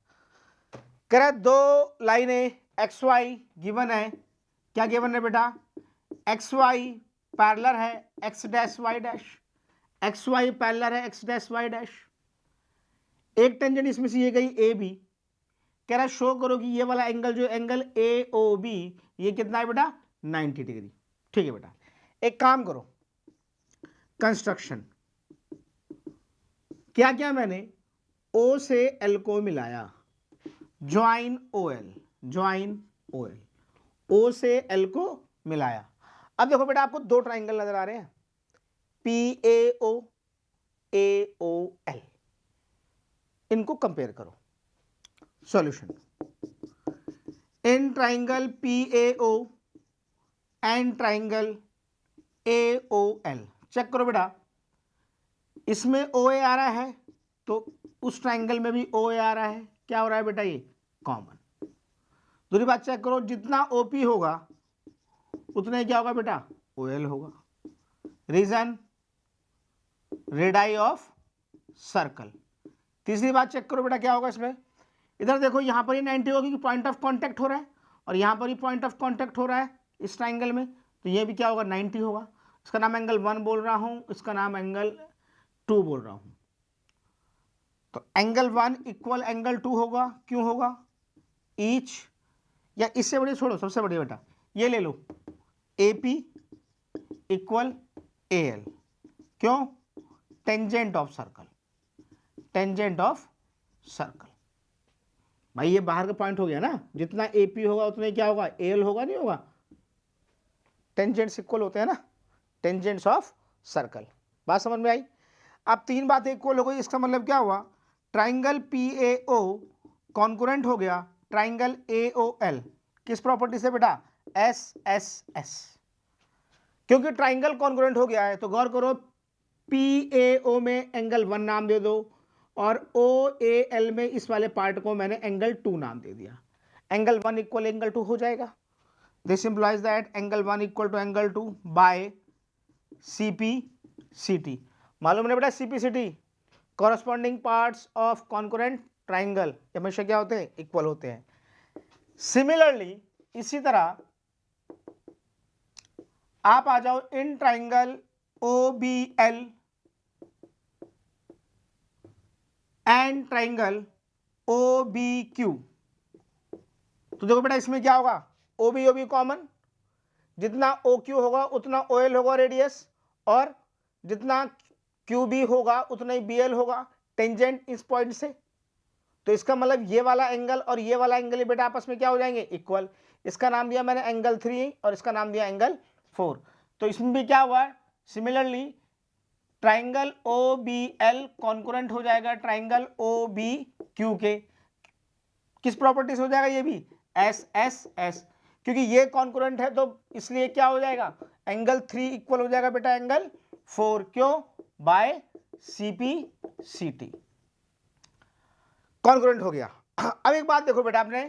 कह रहा है दो लाइनें एक्स वाई गिवन है। क्या गिवन है बेटा? एक्स वाई पैरेलल है X dash Y dash, X Y parallel है एक्स डैश वाई डैश। एक टेंजेंट इसमें से ये गई ए बी। कह रहा है शो करो कि ये वाला एंगल जो एंगल ए ओ बी ये कितना है बेटा? 90 डिग्री। ठीक है बेटा, एक काम करो, कंस्ट्रक्शन क्या क्या मैंने ओ से एल को मिलाया, join O L, join O L, O से एल को मिलाया। अब देखो बेटा आपको दो ट्राइंगल नजर आ रहे हैं, पी ए ओ एल, इनको कंपेयर करो। Solution, in triangle P A O and triangle A O L, check करो बेटा, इसमें ओ ए आ रहा है तो उस ट्राइंगल में भी ओ ए आ रहा है। क्या हो रहा है बेटा? ये कॉमन। दूसरी बात चेक करो, जितना ओपी होगा उतना ही क्या होगा बेटा? ओ एल होगा। Reason, radii of circle. तीसरी बात चेक करो बेटा क्या होगा इसमें, इधर देखो यहां पर ही 90 होगी कि पॉइंट ऑफ कांटेक्ट हो रहा है, और यहां पर ही पॉइंट ऑफ कांटेक्ट हो रहा है इस ट्राइंगल में, तो ये भी क्या होगा? 90 होगा। इसका नाम एंगल 1 बोल रहा हूं, इसका नाम एंगल 2 बोल रहा हूं। तो एंगल 1 इक्वल एंगल 2 होगा। क्यों होगा? ईच, या इससे बढ़िया छोड़ो, सबसे बढ़िया बेटा ये ले लो, A P equal A L. क्यों? Tangent of circle, tangent of circle. भाई ये बाहर का पॉइंट हो गया ना, जितना ए पी होगा उतना ही क्या होगा? ए एल होगा, नहीं होगा? टेंजेंट्स इक्वल होते हैं ना, टेंजेंट्स ऑफ सर्कल। बात समझ में आई? अब तीन बातें इक्वल हो गई, इसका मतलब क्या हुआ? Triangle P A O concurrent हो गया ट्राइंगल ए ओ एल। किस प्रॉपर्टी से बेटा? S S S. क्योंकि ट्राइंगल कॉन्कुरेंट हो गया है तो गौर करो, पी ए ओ में एंगल 1 नाम दे दो और ओ ए एल में इस वाले पार्ट को मैंने एंगल 2 नाम दे दिया। एंगल 1 इक्वल एंगल 2 हो जाएगा। This implies that angle 1 equal to angle 2 by C P C T. मालूम नहीं बेटा C P C T? Corresponding parts of concurrent triangle हमेशा क्या होते हैं? इक्वल होते हैं। सिमिलरली इसी तरह आप आ जाओ in triangle O B L and triangle O B Q. तो देखो बेटा इसमें क्या होगा? ओ बी कॉमन, जितना ओ क्यू होगा उतना ओ एल होगा रेडियस, और जितना क्यू बी होगा उतना ही बी एल होगा, टेंजेंट इस पॉइंट से। तो इसका मतलब ये वाला एंगल और ये वाला एंगल बेटा आपस में क्या हो जाएंगे? इक्वल। इसका नाम दिया मैंने एंगल 3 और इसका नाम दिया एंगल 4। तो इसमें भी क्या हुआ? Similarly triangle O B L concurrent हो जाएगा ट्राइंगल ओ बी क्यू के। किस प्रॉपर्टी से हो जाएगा? ये भी एस एस एस, क्योंकि ये कॉन्कुरेंट है तो इसलिए क्या हो जाएगा? एंगल 3 इक्वल हो जाएगा बेटा एंगल 4। क्यों? By C P C T, congruent हो गया। अब एक बात देखो बेटा, आपने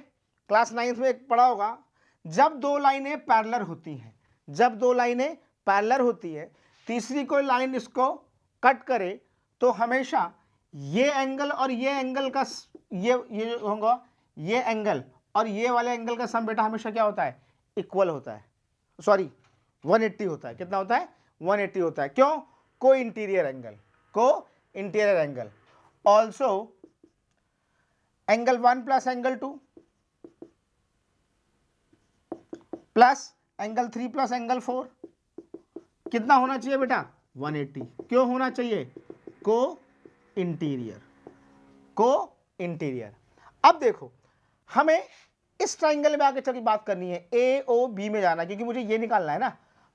क्लास 9th में एक पढ़ा होगा, जब दो लाइनें पैरेलल होती हैं, जब दो लाइनें पैरेलल होती है तीसरी कोई लाइन इसको कट करे तो हमेशा ये एंगल और ये एंगल का ये होगा, ये एंगल और ये वाले एंगल का सम बेटा हमेशा क्या होता है, इक्वल होता है, सॉरी 180 होता है। कितना होता है, 180 होता है। क्यों, को इंटीरियर एंगल, को interior angle. Also angle 1 plus angle 2 plus angle 3 plus angle 4 कितना होना चाहिए बेटा, 180। क्यों होना चाहिए, को इंटीरियर, को इंटीरियर। अब देखो हमें इस ट्राइंगल में आगे चल के बात करनी है, ए ओ बी में जाना, क्योंकि मुझे ये निकालना है ना।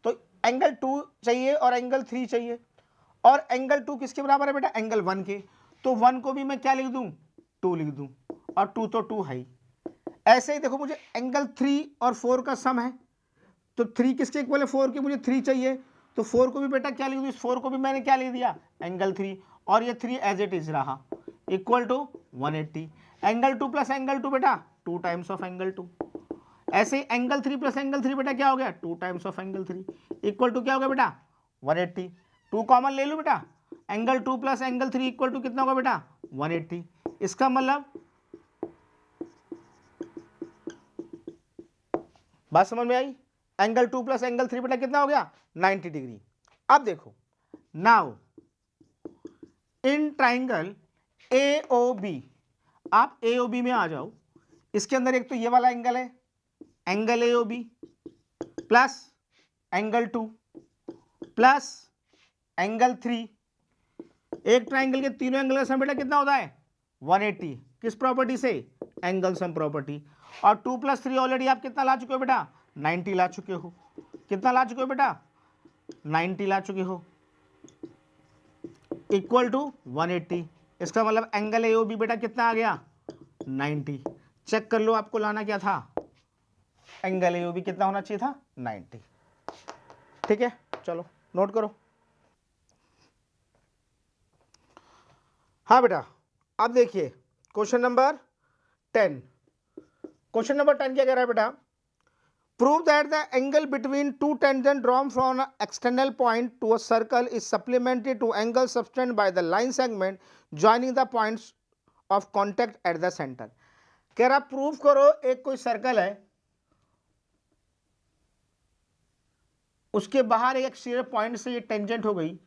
तो एंगल 2 चाहिए और एंगल 3 चाहिए, और एंगल 2 किसके बराबर है बेटा, एंगल 1 के। तो 1 को भी मैं क्या लिख दूं, 2 लिख दूं, और 2 तो 2 है ही। ऐसे ही देखो मुझे एंगल 3 और 4 का सम है, तो 3 किसके इक्वल है, 4 के, मुझे 3 चाहिए, तो 4 को भी बेटा क्या लिख दूं, इस 4 को भी मैंने क्या लिख दिया, एंगल 3, और ये 3 एज इट इज रहा, equal to 180। Angle 2 plus angle 2 बेटा 2 टाइम्स ऑफ एंगल 2। ऐसे ही एंगल 3 प्लस एंगल 3 बेटा क्या हो गया, 2 times of angle 3, equal to क्या हो गया बेटा, 180। 2 कॉमन ले लो बेटा, angle 2 plus angle 3 equal to कितना होगा बेटा, 180। इसका मतलब बात समझ में आई, एंगल 2 प्लस एंगल 3 बेटा कितना हो गया, 90 डिग्री। अब देखो नाउ इन ट्राइंगल AOB, आप AOB में आ जाओ। इसके अंदर एक तो ये वाला एंगल है, angle AOB plus angle 2 plus angle 3। एक ट्राइंगल के तीनों एंगल का सम बेटा कितना होता है, 180। किस प्रॉपर्टी से, एंगल सम प्रॉपर्टी। और 2 प्लस 3 ऑलरेडी आप कितना ला चुके हो बेटा, 90 ला चुके हो। कितना ला चुके हो बेटा, 90 ला चुके हो, इक्वल टू 180। इसका मतलब एंगल AOB बेटा कितना आ गया, 90। चेक कर लो आपको लाना क्या था, एंगल AOB कितना होना चाहिए था, 90। ठीक है, चलो नोट करो। हाँ बेटा अब देखिए क्वेश्चन नंबर 10। क्वेश्चन नंबर 10 क्या कह रहा है बेटा, prove that the angle between two tangent drawn from external point to a circle is supplemented to angle subtended by the line segment joining the points of contact at the centre. कह रहा prove करो एक कोई circle है, उसके बाहर एक exterior point से ये टेंजेंट हो गई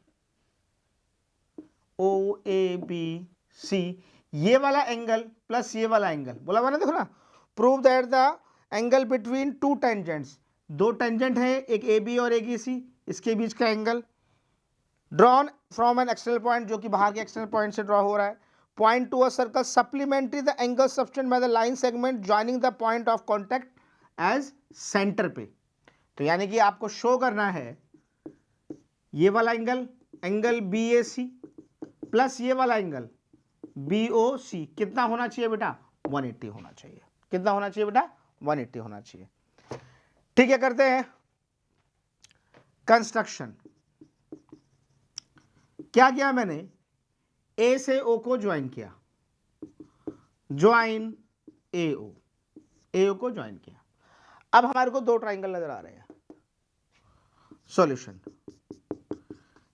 OABC, ये वाला एंगल प्लस ये वाला एंगल बोला मैंने, देखो ना, prove that the angle between to tangents, दो टेंजेंट है, एक AB और एक EC, इसके बीच का angle drawn from an external point, जो कि बाहर के एक्सटर्नल पॉइंट से ड्रॉ हो रहा है, point to a circle supplementary the angle subtended by the line segment joining the point of contact as centre पे। तो यानी कि आपको शो करना है ये वाला एंगल, एंगल BAC प्लस ये वाला एंगल BOC कितना होना चाहिए बेटा, 180 होना चाहिए। कितना होना चाहिए बेटा, 180 होना चाहिए। ठीक है, करते हैं कंस्ट्रक्शन। क्या किया मैंने, A से O को ज्वाइन किया, ज्वाइन AO को ज्वाइन किया। अब हमारे को दो ट्राइंगल नजर आ रहे हैं। Solution,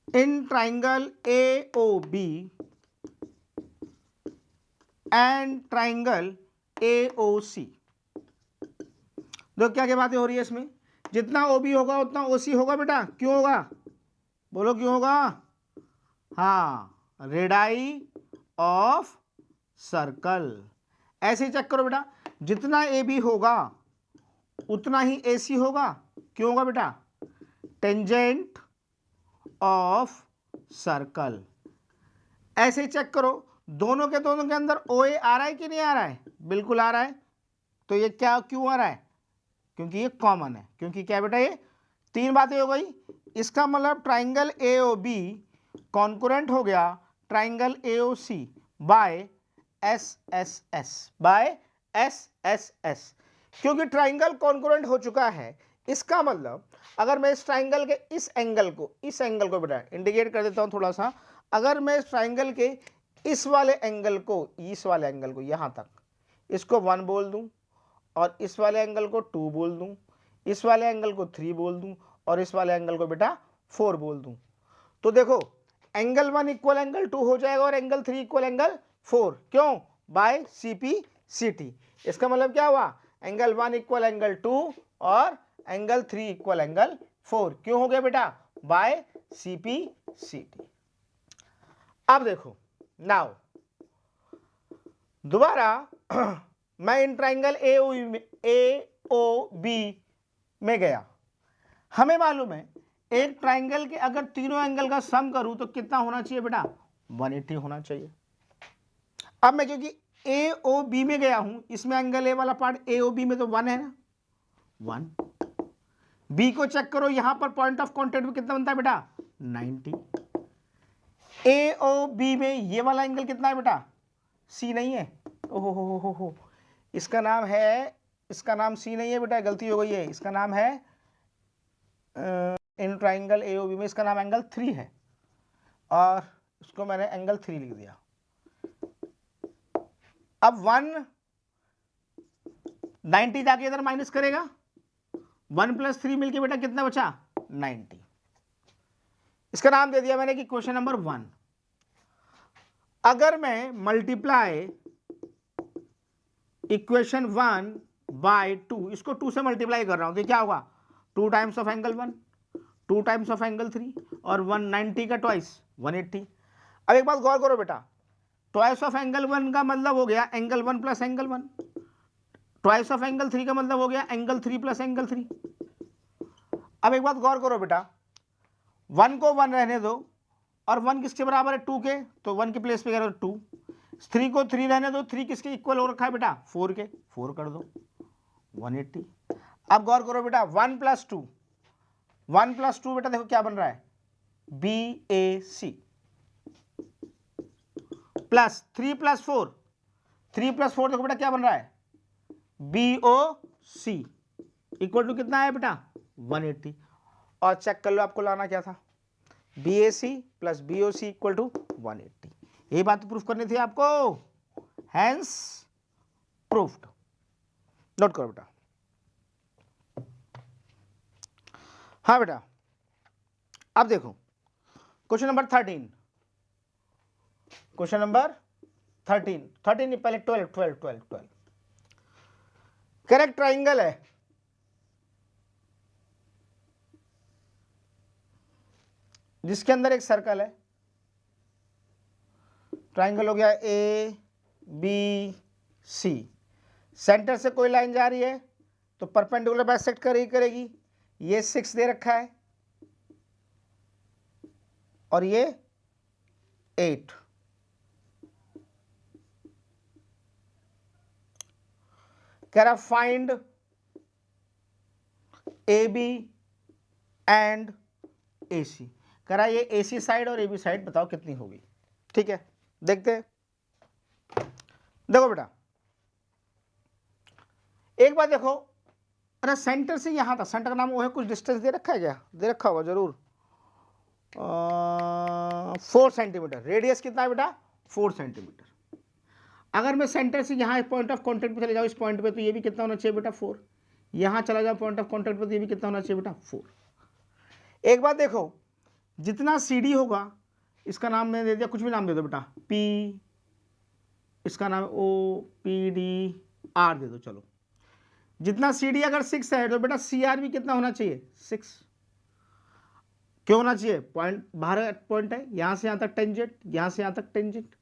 in triangle AOB and triangle AOC, दो क्या क्या बातें हो रही है इसमें, जितना OB होगा उतना OC होगा बेटा। क्यों होगा, बोलो क्यों होगा, हाँ, रेडाई ऑफ सर्कल। ऐसे ही चेक करो बेटा, जितना AB होगा उतना ही AC होगा। क्यों होगा बेटा, टेंजेंट ऑफ सर्कल। ऐसे ही चेक करो, दोनों के अंदर OA आ रहा है कि नहीं आ रहा है, बिल्कुल आ रहा है। तो ये क्या क्यों आ रहा है, क्योंकि ये कॉमन है। क्योंकि क्या बेटा, ये तीन बातें हो गई। इसका मतलब ट्राइंगल AOB कॉन्कुरेंट हो गया ट्राइंगल AOC बाय SSS, क्योंकि ट्राइंगल कॉन्कुरेंट हो चुका है। इसका मतलब अगर मैं इस ट्राइंगल के इस एंगल को बेटा इंडिकेट कर देता हूं थोड़ा सा, अगर मैं इस ट्राइंगल के इस वाले एंगल को यहां तक, इसको 1 बोल दूं, और इस वाले एंगल को 2 बोल दूं, इस वाले एंगल को 3 बोल दूं, और इस वाले एंगल को बेटा 4 बोल दूं, तो देखो एंगल 1 इक्वल एंगल 2 हो जाएगा और एंगल 3 इक्वल एंगल 4, क्यों? Bye CP/CT। इसका मतलब क्या हुआ? एंगल 1 इक्वल एंगल 2 और एंगल 3 इक्वल एंगल 4, क्यों हो गया बेटा? Bye CP/CT। अब देखो नाउ दोबारा मैं इन ट्राइंगल AOB में गया। हमें मालूम है एक ट्राइंगल के अगर तीनों एंगल का सम करूं तो कितना होना चाहिए बेटा? 180 होना चाहिए। अब मैं क्योंकि AOB में गया हूं, इसमें एंगल ए वाला पार्ट AOB में तो 1 है ना, 1। बी को चेक करो, यहां पर पॉइंट ऑफ कॉन्टेक्ट में कितना बनता है बेटा? 90। AOB में ये वाला एंगल कितना है बेटा? C नहीं है। ओहो हो, इसका नाम C नहीं है बेटा, गलती हो गई है। इसका नाम है इन ट्राइंगल AOB में इसका नाम एंगल 3 है और इसको मैंने एंगल 3 लिख दिया। अब 190 जाके इधर माइनस करेगा, 1 + 3 मिलके बेटा कितना बचा? 90। इसका नाम दे दिया मैंने कि क्वेश्चन नंबर 1। अगर मैं मल्टीप्लाई इक्वेशन 1 बाय 2, इसको 2 से मल्टीप्लाई कर रहा हूं तो क्या होगा? 2 times of angle 1, 2 times of angle 3 और 190 का ट्वाइस 180। अब एक बात गौर करो बेटा, ट्वाइस ऑफ एंगल 1 का मतलब हो गया angle 1 plus angle 1, twice of angle 3 का मतलब हो गया एंगल 3 प्लस एंगल 3। अब एक बात गौर करो बेटा, 1 को 1 रहने दो और 1 किसके बराबर है? 2 के, तो 1 के प्लेस पे करो 2। 3 को 3 रहने दो, 3 किसके इक्वल हो रखा है बेटा? 4 के, 4 कर दो 180। अब गौर करो बेटा, 1 + 2, 1 + 2 बेटा देखो क्या बन रहा है? BAC प्लस 3 + 4, 3 + 4 देखो बेटा क्या बन रहा है? BOC इक्वल टू कितना है बेटा? 180। और चेक कर लो आपको लाना क्या था? BAC + BOC equal to 180। यही बात प्रूफ करनी थी आपको, हैंस प्रूफ्ड। नोट करो बेटा। हाँ बेटा, अब देखो क्वेश्चन नंबर 13, क्वेश्चन नंबर 13 नहीं, पहले 12। करेक्ट ट्राइंगल है, जिसके अंदर एक सर्कल है। ट्राइंगल हो गया ABC, सेंटर से कोई लाइन जा रही है तो परपेंडिकुलर बाइसेक्ट करेगी। ये 6 दे रखा है और ये 8। कह रहा फाइंड AB एंड AC। कह रहा ये AC साइड और AB साइड बताओ कितनी होगी। ठीक है, देखते हैं। देखो बेटा, एक बात देखो, अरे सेंटर से यहां था, सेंटर का नाम वो है, कुछ डिस्टेंस दे रखा है क्या? दे रखा होगा जरूर, 4 सेंटीमीटर। रेडियस कितना है बेटा? 4 सेंटीमीटर। अगर मैं सेंटर से यहाँ पॉइंट ऑफ कॉन्टेक्ट पे चले जाऊँ इस पॉइंट पे, तो ये भी कितना होना चाहिए बेटा? 4। यहाँ चला जाओ पॉइंट ऑफ कॉन्टेक्ट पे, तो ये भी कितना होना चाहिए बेटा? 4। एक बात देखो, जितना CD होगा, इसका नाम मैंने दे दिया, कुछ भी नाम दे दो बेटा, P, इसका नाम OPDR दे दो। चलो, जितना CD अगर 6 है तो बेटा CR भी कितना होना चाहिए? 6। क्यों होना चाहिए? पॉइंट बाहर पॉइंट है, यहां से यहां तक टेंजेंट, यहां से यहां तक टेंजेंट,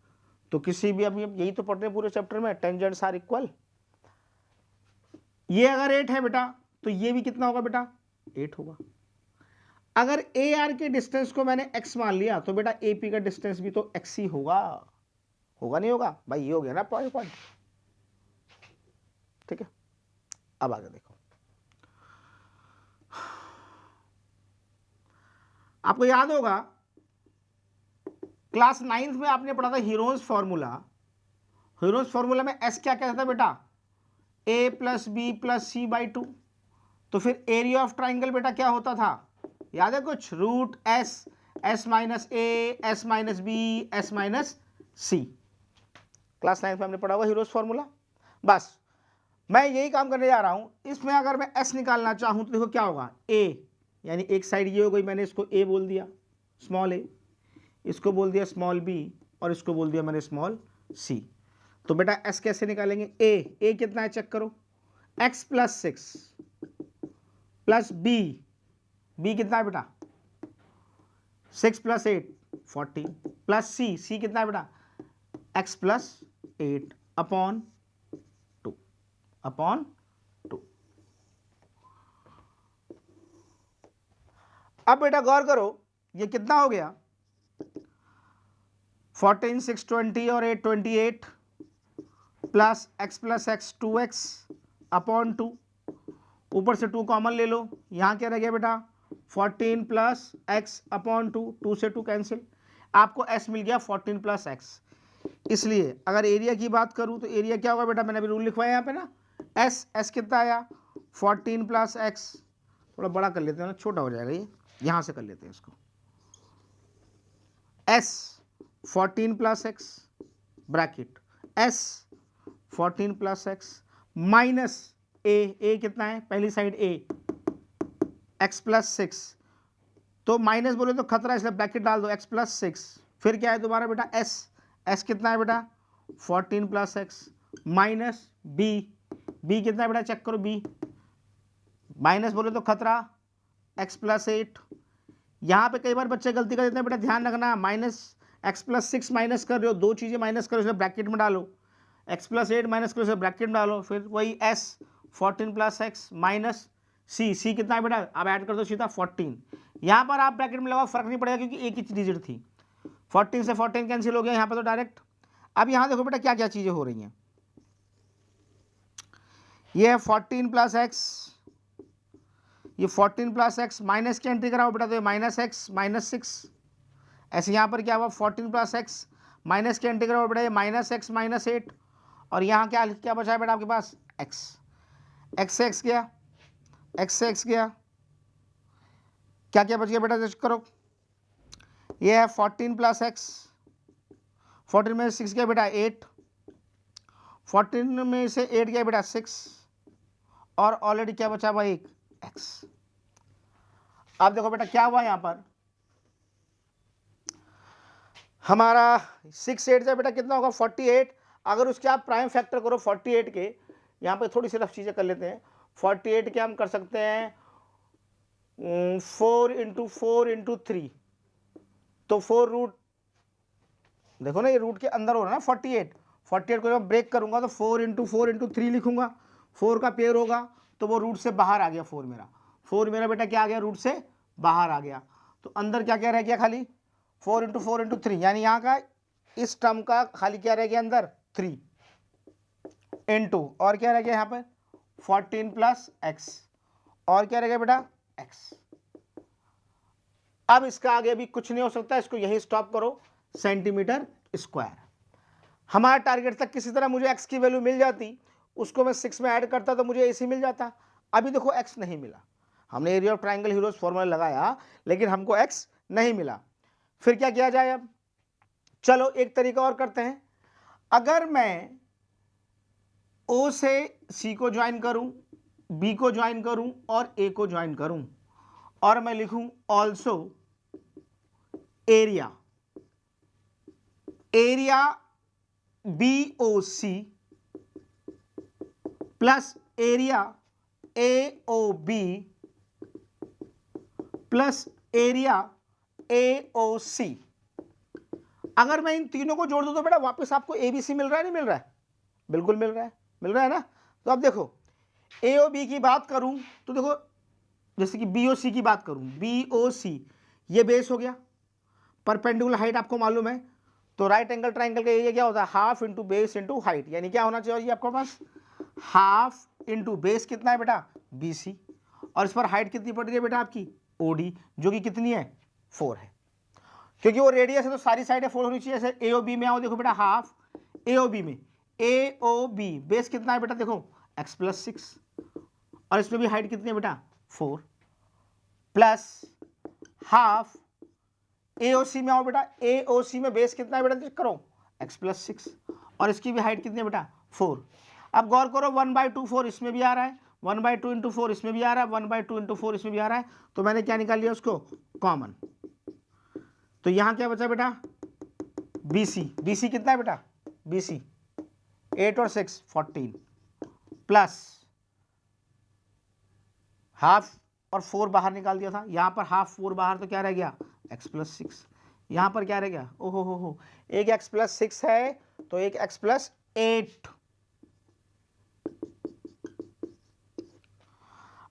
तो किसी भी, अभी यही तो पढ़ते हैं पूरे चैप्टर में, टेंजेंट्स आर इक्वल। ये अगर 8 है बेटा तो ये भी कितना होगा बेटा? 8 होगा। अगर AR के डिस्टेंस को मैंने x मान लिया तो बेटा AP का डिस्टेंस भी तो x ही होगा नहीं होगा भाई? ये हो गया ना पॉइंट। ठीक है, अब आगे देखो, आपको याद होगा क्लास 9th में आपने पढ़ा था हीरोज फॉर्मूला। हीरोज फॉर्मूला में S क्या कहता था बेटा? A + B + C/2। तो फिर एरिया ऑफ ट्राइंगल बेटा क्या होता था? याद है कुछ? √S, S - A, S - B, S - C। Class 9th में हमने पढ़ा हुआ हीरोज फॉर्मूला। बस मैं यही काम करने जा रहा हूं। इसमें अगर मैं S निकालना चाहूं तो देखो क्या होगा? A, यानी एक साइड ये हो गई, मैंने इसको A बोल दिया, स्मॉल ए, इसको बोल दिया स्मॉल बी और इसको बोल दिया मैंने स्मॉल सी। तो बेटा एस कैसे निकालेंगे? ए कितना है चेक करो, एक्स प्लस 6 प्लस बी कितना है बेटा 6 प्लस 8 14 प्लस सी कितना है बेटा x प्लस 8 अपॉन 2 अब बेटा गौर करो ये कितना हो गया 14 6 20 और 8 28 प्लस x 2x अपॉन 2, ऊपर से 2 कॉमन ले लो, यहां क्या रह गया बेटा 14 प्लस एक्स अपॉन 2 से 2 कैंसिल, आपको s मिल गया 14 प्लस एक्स। इसलिए अगर एरिया की बात करूं तो एरिया क्या होगा बेटा, मैंने अभी रूल लिखवाया यहाँ पे ना, s कितना आया 14 प्लस एक्स, थोड़ा बड़ा कर लेते हैं ना, छोटा हो जाएगा ये, यहां से कर लेते हैं इसको, s 14 plus X bracket s 14 plus X minus A कितना है पहली साइड a x प्लस 6, तो माइनस बोले तो खतरा इसलिए ब्रैकेट डाल दो x प्लस 6, फिर क्या है दोबारा बेटा s कितना है बेटा 14 प्लस एक्स माइनस b कितना है बेटा चेक करो, b माइनस बोले तो खतरा x प्लस 8, यहाँ पे कई बार बच्चे गलती कर देते हैं बेटा, ध्यान रखना माइनस x प्लस 6 माइनस कर रहे हो, दो चीज़ें माइनस करो इसलिए ब्रैकेट में डालो, x प्लस 8 माइनस करो इसलिए ब्रैकेट में डालो, फिर वही s 14 प्लस एक्स माइनस सी कितना है बेटा, अब ऐड कर दो सीधा 14, यहाँ पर आप ब्रैकेट में लगाओ फर्क नहीं पड़ेगा क्योंकि एक ही डिजिट थी, 14 से 14 कैंसिल हो गया यहाँ पर तो डायरेक्ट। अब यहाँ देखो बेटा क्या क्या चीज़ें हो रही हैं, ये है 14 प्लस एक्स, ये 14 प्लस एक्स माइनस की एंट्री कराओ बेटा, तो ये माइनस एक्स माइनस 6, ऐसे यहाँ पर क्या हुआ 14 प्लस एक्स माइनस की एंट्री कराओ बेटा, ये माइनस एक्स माइनस 8, और यहाँ क्या बचा है बेटा आपके पास x से x गया, x से x गया, क्या क्या बच गया बेटा जस्ट करो, ये है 14 प्लस एक्स, 14 में 6 गया बेटा 8, 14 में से 8 गया बेटा 6, और ऑलरेडी क्या बचा हुआ एक x। अब देखो बेटा क्या हुआ यहाँ पर हमारा 6 8 से बेटा कितना होगा 48, अगर उसके आप प्राइम फैक्टर करो 48 के, यहाँ पे थोड़ी सी रफ चीज़ें कर लेते हैं, 48 के हम कर सकते हैं 4 इंटू 3, तो 4 रूट, देखो ना ये रूट के अंदर हो रहा है ना 48 को जब ब्रेक करूंगा तो 4 इंटू 3 लिखूंगा, 4 का पेयर होगा तो वो रूट से बाहर आ गया, 4 मेरा बेटा क्या आ गया रूट से बाहर आ गया, तो अंदर क्या क्या रह गया खाली 4 इंटू 3, यानी यहाँ का इस टर्म का खाली क्या रह गया अंदर 3 इंटू, और क्या रह गया यहाँ पर 14 प्लस एक्स, और क्या रह गया बेटा x। अब इसका आगे भी कुछ नहीं हो सकता, इसको यही स्टॉप करो सेंटीमीटर स्क्वायर। हमारा टारगेट था किसी तरह मुझे x की वैल्यू मिल जाती, उसको मैं 6 में ऐड करता तो मुझे AC मिल जाता, अभी देखो x नहीं मिला, हमने area of triangle heroes formula लगाया लेकिन हमको x नहीं मिला, फिर क्या किया जाए, अब चलो एक तरीका और करते हैं, अगर मैं O से C को ज्वाइन करूं, B को ज्वाइन करूं और A को ज्वाइन करूं, और मैं लिखूं also area BOC plus area AOB plus area AOC, अगर मैं इन तीनों को जोड़ दूं तो बेटा वापस आपको ABC मिल रहा है, नहीं मिल रहा है, बिल्कुल मिल रहा है ना। तो अब देखो AOB की बात करूं तो देखो जैसे कि BOC की बात करूं, BOC ये बेस हो गया, परपेंडिकुलर हाइट आपको मालूम है, तो राइट एंगल ट्राइंगल का एरिया क्या होता है half into base into height, यानी क्या होना चाहिए आपके पास हाफ इंटू बेस कितना है बेटा BC, और इस पर हाइट कितनी पड़ गई बेटा आपकी OD, जो कि कितनी है 4 है, क्योंकि वो रेडियस है तो सारी साइडें 4 होनी चाहिए। ऐसे AOB में आओ, देखो बेटा हाफ AOB में AOB बेस कितना है बेटा देखो x प्लस 6, और इसमें भी हाइट कितनी है बेटा 4, प्लस हाफ AOC में आओ बेटा, AOC में बेस कितना है बेटा चेक करो x प्लस 6, और इसकी भी हाइट कितनी है बेटा 4। अब गौर करो 1/2 4 इसमें भी आ रहा है, 1/2 इंटू 4 इसमें भी आ रहा है, 1/2 इंटू 4 इसमें भी आ रहा है, तो मैंने क्या निकाल लिया उसको कॉमन, तो यहां क्या बचा बेटा, BC, BC कितना है बेटा, BC 8 और 6 14 प्लस हाफ और 4 बाहर निकाल दिया था, यहां पर हाफ 4 बाहर तो क्या रह गया x प्लस 6, यहां पर क्या रह गया, ओहो हो, एक x प्लस 6 है तो एक x प्लस 8।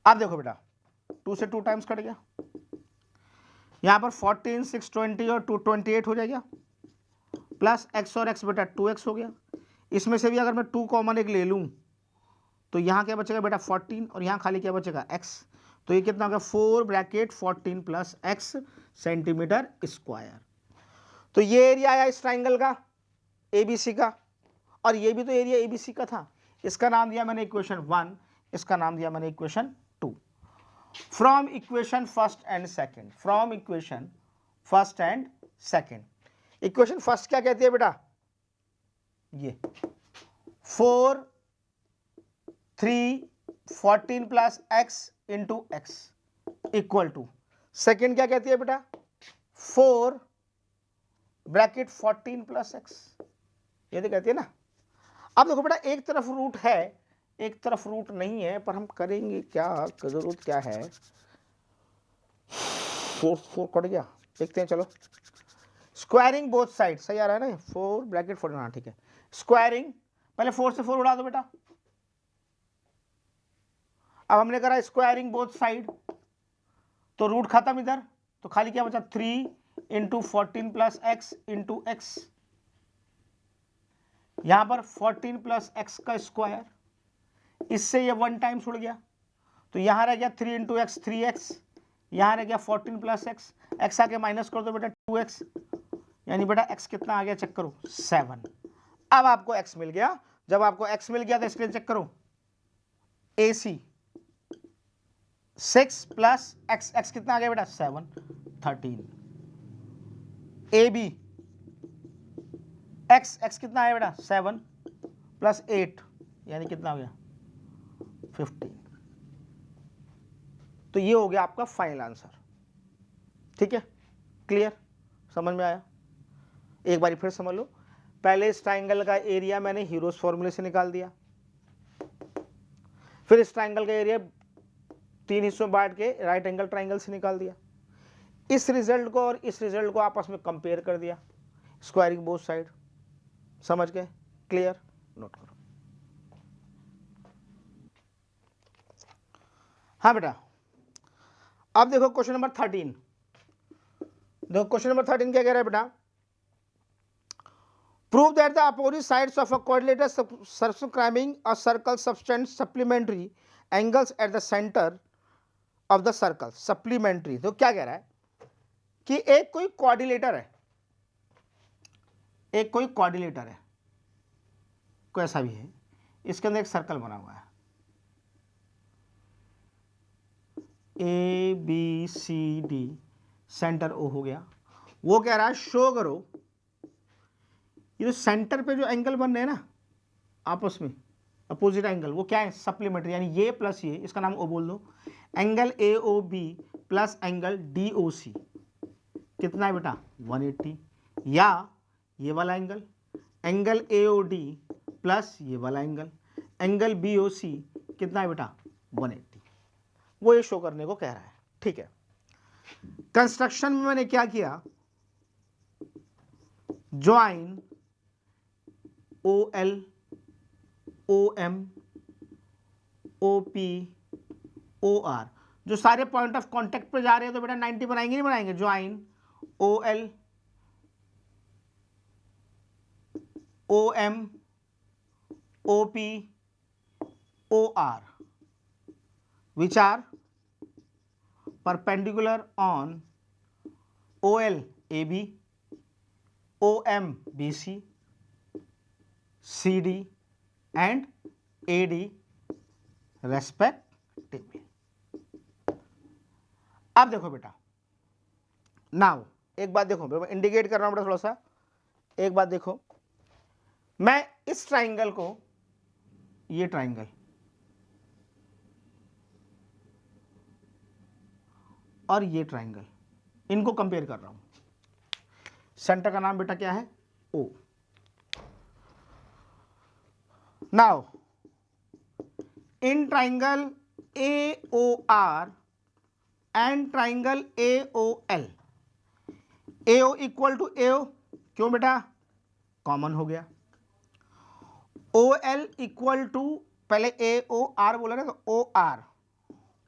अब देखो बेटा 2 से 2 टाइम्स कट गया, यहां पर 14 6 20 और 2 28 हो जाएगा, प्लस x और x बेटा 2x हो गया। इसमें से भी अगर मैं 2 कॉमन एक ले लूं तो यहां क्या बचेगा बेटा 14 और यहां खाली क्या बचेगा x, तो ये कितना हो गया 4 bracket 14 plus x centimetre square. तो ये एरिया आया इस ट्राइंगल का ABC का, और ये भी तो एरिया ABC का था। इसका नाम दिया मैंने इक्वेशन 1, इसका नाम दिया मैंने equation 2। From equation first and second, from equation first and second, equation first क्या कहती है बेटा, ये 4 3 14 plus x into x equal to, second क्या कहती है बेटा 4 ब्रैकेट 14 प्लस x, ये तो कहती है ना। अब देखो बेटा एक तरफ रूट है एक तरफ रूट नहीं है, पर हम करेंगे क्या, जरूरत क्या है, 4 कट गया, देखते हैं चलो। स्क्वायरिंग बोथ साइड, सही आ रहा है ना, 4 ब्रैकेट 14, हाँ ठीक है। स्क्वायरिंग, पहले 4 से 4 उड़ा दो बेटा, अब हमने करा स्क्वायरिंग बोथ साइड, तो रूट खत्म इधर, तो खाली क्या बचा 3 into 14 plus x into x, यहां पर 14 प्लस एक्स का स्क्वायर, इससे ये 1 टाइम्स उड़ गया, तो यहां रह गया 3 इंटू एक्स 3x, यहां रह गया 14 प्लस एक्स, एक्स आके माइनस कर दो बेटा 2x, यानी बेटा x कितना आ गया चेक करो 7। अब आपको x मिल गया, जब आपको x मिल गया तो इसके लिए चेक करो AC 6 प्लस x, x कितना आ गया बेटा 7 13, AB x, x कितना आया बेटा 7 प्लस 8 यानी कितना हो गया 15। तो ये हो गया आपका फाइनल आंसर, ठीक है, क्लियर, समझ में आया। एक बार फिर समझ लो, पहले इस ट्राइंगल का एरिया मैंने हीरोज फॉर्मूले से निकाल दिया, फिर इस ट्राइंगल का एरिया 3 हिस्सों में बांट के राइट एंगल ट्राइंगल से निकाल दिया, इस रिजल्ट को और इस रिजल्ट को आपस में कंपेयर कर दिया, स्क्वायरिंग बोथ साइड, समझ गए, क्लियर, नोट करो। हाँ बेटा, अब देखो क्वेश्चन नंबर 13, देखो क्वेश्चन नंबर 13 क्या कह रहा है बेटा, prove that the opposite sides of a quadrilateral circumscribing a circle subtend supplementary angles eight the centre of the circle, supplementary, तो क्या कह रहा है कि एक कोई क्वाड्रिलेटर है, एक कोई क्वाड्रिलेटर है, कोई ऐसा भी है, इसके अंदर एक सर्कल बना हुआ है ABCD, सेंटर O हो गया, वो कह रहा है शो करो ये जो सेंटर पे जो एंगल बन रहे हैं ना आपस में अपोजिट एंगल, वो क्या है सप्लीमेंट्री, यानी ये प्लस ये, इसका नाम O बोल दो, angle AOB plus angle DOC कितना है बेटा 180, या ये वाला एंगल एंगल AOD प्लस ये वाला एंगल BOC कितना है बेटा 180, वो ये शो करने को कह रहा है, ठीक है। कंस्ट्रक्शन में मैंने क्या किया, join OL OM OP OR, जो सारे पॉइंट ऑफ कांटेक्ट पे जा रहे हैं तो बेटा 90 बनाएंगे नहीं बनाएंगे, join OL OM OP OR which are perpendicular on OL AB OM BC CD and AD respectively। अब देखो बेटा, नाउ एक बात देखो, मैं इंडिकेट कर रहा हूं बेटा थोड़ा सा, एक बात देखो, मैं इस ट्राइंगल को, ये ट्राइंगल और ये ट्राइंगल, इनको कंपेयर कर रहा हूं, सेंटर का नाम बेटा क्या है? O. Now in triangle AOR and triangle AOL, AO equal to AO, क्यों बेटा? कॉमन हो गया। OL इक्वल टू, पहले AOR बोला ना, तो OR,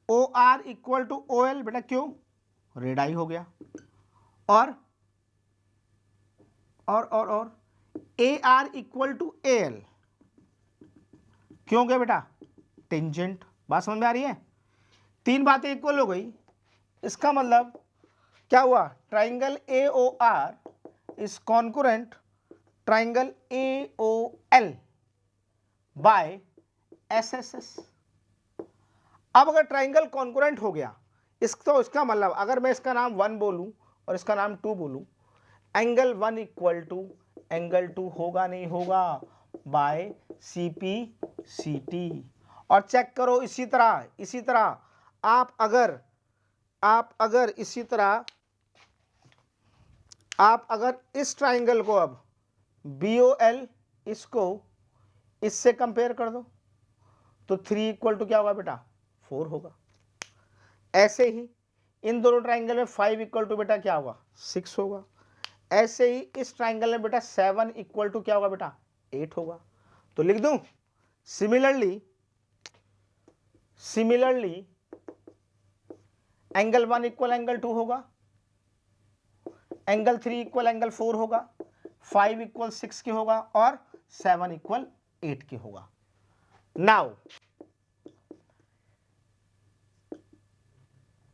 OR equal to OL बेटा, क्यों? रेडाई हो गया। और AR इक्वल टू AL, क्यों गया बेटा? टेंजेंट। बात समझ में आ रही है? तीन बातें इक्वल हो गई, इसका मतलब क्या हुआ? Triangle AOR is concurrent triangle AOL by SSS। अब अगर ट्राइंगल कॉन्करेंट हो गया, इसका मतलब अगर मैं इसका नाम 1 बोलूं और इसका नाम 2 बोलूं, एंगल 1 इक्वल टू एंगल 2 होगा नहीं होगा? Bye CP/CT। और चेक करो इसी तरह आप अगर इस ट्राइंगल को अब BOL इसको इससे कंपेयर कर दो तो 3 इक्वल टू क्या होगा बेटा? 4 होगा। ऐसे ही इन दोनों ट्राइंगल में 5 इक्वल टू बेटा क्या होगा? 6 होगा। ऐसे ही इस ट्राइंगल में बेटा 7 इक्वल टू क्या होगा बेटा? 8 होगा। तो लिख दूं सिमिलरली एंगल 1 इक्वल एंगल 2 होगा, एंगल 3 इक्वल एंगल 4 होगा, 5 इक्वल 6 के होगा और 7 इक्वल 8 के होगा। नाउ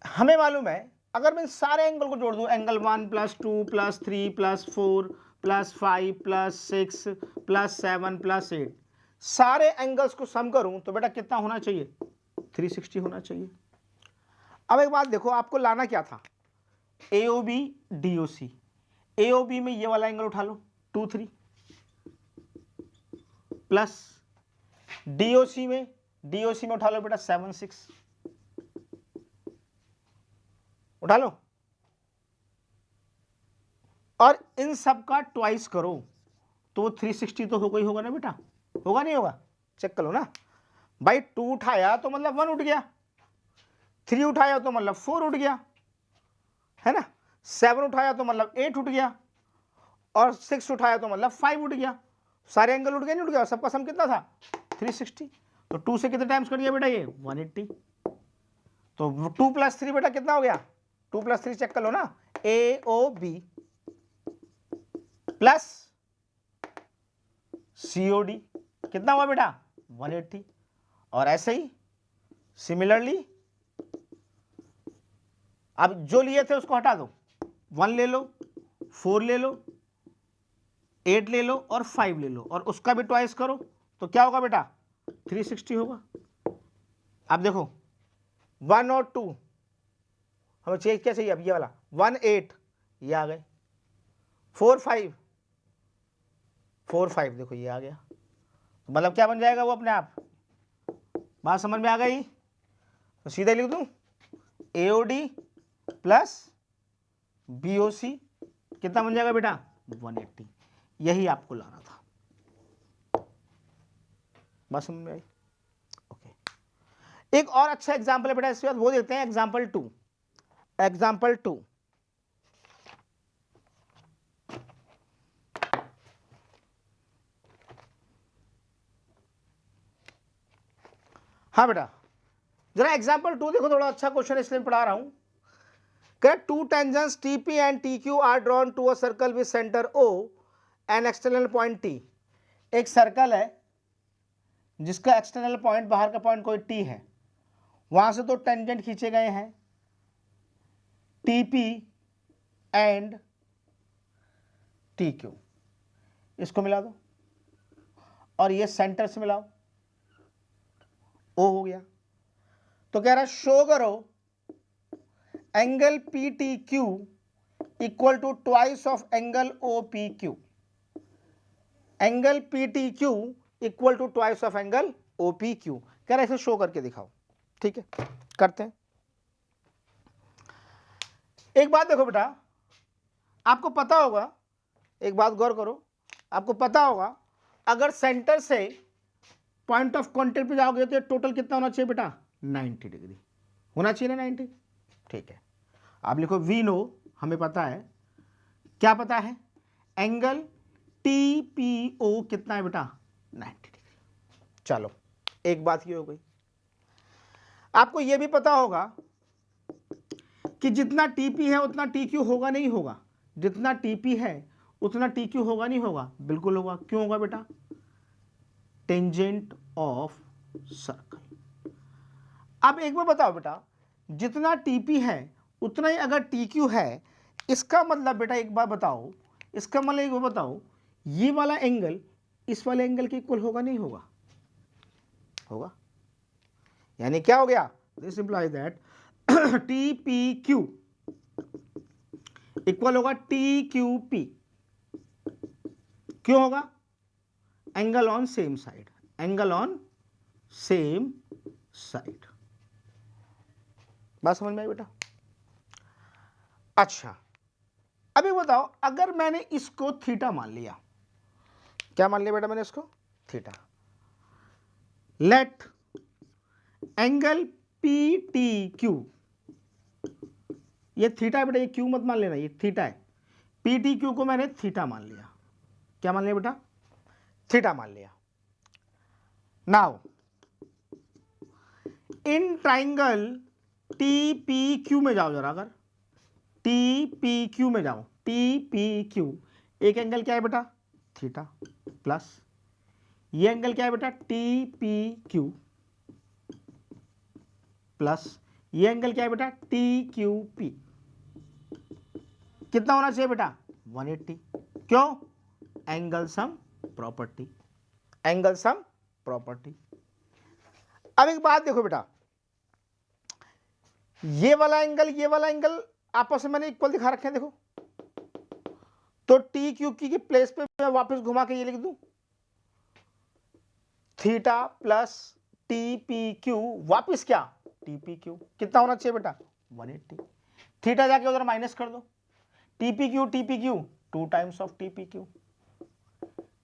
हमें मालूम है अगर मैं सारे एंगल को जोड़ दूं, angle 1 plus 2 plus 3 plus 4 plus 5 plus 6 plus 7 plus 8, सारे एंगल्स को सम करूं तो बेटा कितना होना चाहिए? 360 होना चाहिए। अब एक बात देखो, आपको लाना क्या था? AOB DOC। AOB में ये वाला एंगल उठा लो 2 3 प्लस DOC में उठा लो बेटा 7 6, उठा लो, और इन सब का ट्वाइस करो तो 360 तो होगा ना बेटा? होगा नहीं होगा? चेक कर लो ना भाई। 2 उठाया तो मतलब 1 उठ गया, 3 उठाया तो मतलब 4 उठ गया, है ना? 7 उठाया तो मतलब 8 उठ गया, और 6 उठाया तो मतलब 5 उठ गया। सारे एंगल उठ गए, नहीं उठ गया? सबका सम कितना था? 360। तो 2 से कितने टाइम्स कट गया बेटा? ये 180। तो 2 प्लस 3 बेटा कितना हो गया? 2 प्लस 3 चेक कर लो ना, AOB प्लस COD कितना हुआ बेटा? 180। और ऐसे ही सिमिलरली अब जो लिए थे उसको हटा दो, 1 ले लो, 4 ले लो, 8 ले लो और 5 ले लो, और उसका भी ट्वाइस करो तो क्या होगा बेटा? 360 होगा। अब देखो 1 और 2 हमें चाहिए, क्या चाहिए अब? ये वाला 1 8 ये आ गए, 4 5 देखो ये आ गया। तो मतलब क्या बन जाएगा वो अपने आप? बात समझ में आ गई? तो सीधा लिख दूं AOD प्लस BOC कितना बन जाएगा बेटा? 180। यही आपको लाना था। बात समझ में आई? ओके। एक और अच्छा एग्जाम्पल है बेटा इसके बाद, वो देखते हैं एग्जाम्पल 2। हाँ बेटा, जरा एग्जाम्पल 2 देखो, थोड़ा अच्छा क्वेश्चन इसलिए पढ़ा रहा हूं। Two tangents TP and TQ are drawn to a circle with centre O and external point T। एक सर्कल है जिसका एक्सटर्नल पॉइंट, बाहर का पॉइंट कोई T है, वहां से तो टेंजेंट खींचे गए हैं TP एंड TQ। इसको मिला दो और ये सेंटर से मिलाओ, O हो गया। तो कह रहा है शो करो angle PTQ equal to twice of angle OPQ। Angle PTQ equal to twice of angle OPQ। कह रहा है इसे शो करके दिखाओ। ठीक है, करते हैं। एक बात देखो बेटा, आपको पता होगा एक बात गौर करो, आपको पता होगा अगर सेंटर से पॉइंट ऑफ कॉन्टेक्ट पे जाओगे तो टोटल कितना होना चाहिए बेटा, 90 डिग्री होना चाहिए ना, 90। ठीक है, आप लिखो वी नो, हमें पता है, क्या पता है, एंगल TPO कितना है बेटा, 90 डिग्री। चलो एक बात ये हो गई। आपको ये भी पता होगा कि जितना TP है उतना TQ होगा नहीं होगा, जितना TP है उतना TQ होगा नहीं होगा, बिल्कुल होगा। क्यों होगा बेटा, टेंजेंट ऑफ सर्कल। अब एक बार बताओ बेटा, जितना TP है उतना ही अगर TQ है, इसका मतलब बेटा एक बार बताओ, इसका मतलब एक बार बताओ, ये वाला एंगल इस वाले एंगल के इक्वल होगा नहीं होगा, होगा। यानी क्या हो गया, this implies that TPQ equal होगा TQP। क्यों होगा, angle on same side, angle on same side. बात समझ में आई बेटा। अच्छा अभी बताओ, अगर मैंने इसको थीटा मान लिया, क्या मान लिया बेटा मैंने इसको, थीटा। लेट एंगल PTQ, ये थीटा है बेटा, ये क्यू मत मान लेना, ये थीटा है। PTQ को मैंने थीटा मान लिया, क्या मान लिया बेटा, थीटा मान लिया। नाउ इन ट्राइंगल TPQ में जाओ जरा, अगर TPQ में जाओ, TPQ एक एंगल क्या है बेटा, थीटा, प्लस ये एंगल क्या है बेटा, TPQ, प्लस ये एंगल क्या है बेटा, TQP। कितना होना चाहिए बेटा, 180। क्यों, angle sum property, angle sum property. अब एक बात देखो बेटा, ये वाला एंगल आपस में मैंने इक्वल दिखा रखे हैं, देखो। तो TQP की प्लेस पे मैं वापस घुमा के ये लिख दूं, थीटा प्लस TPQ वापस क्या, TPQ। कितना होना चाहिए बेटा, 180। थीटा जाके उधर माइनस कर दो, TPQ 2 times of TPQ।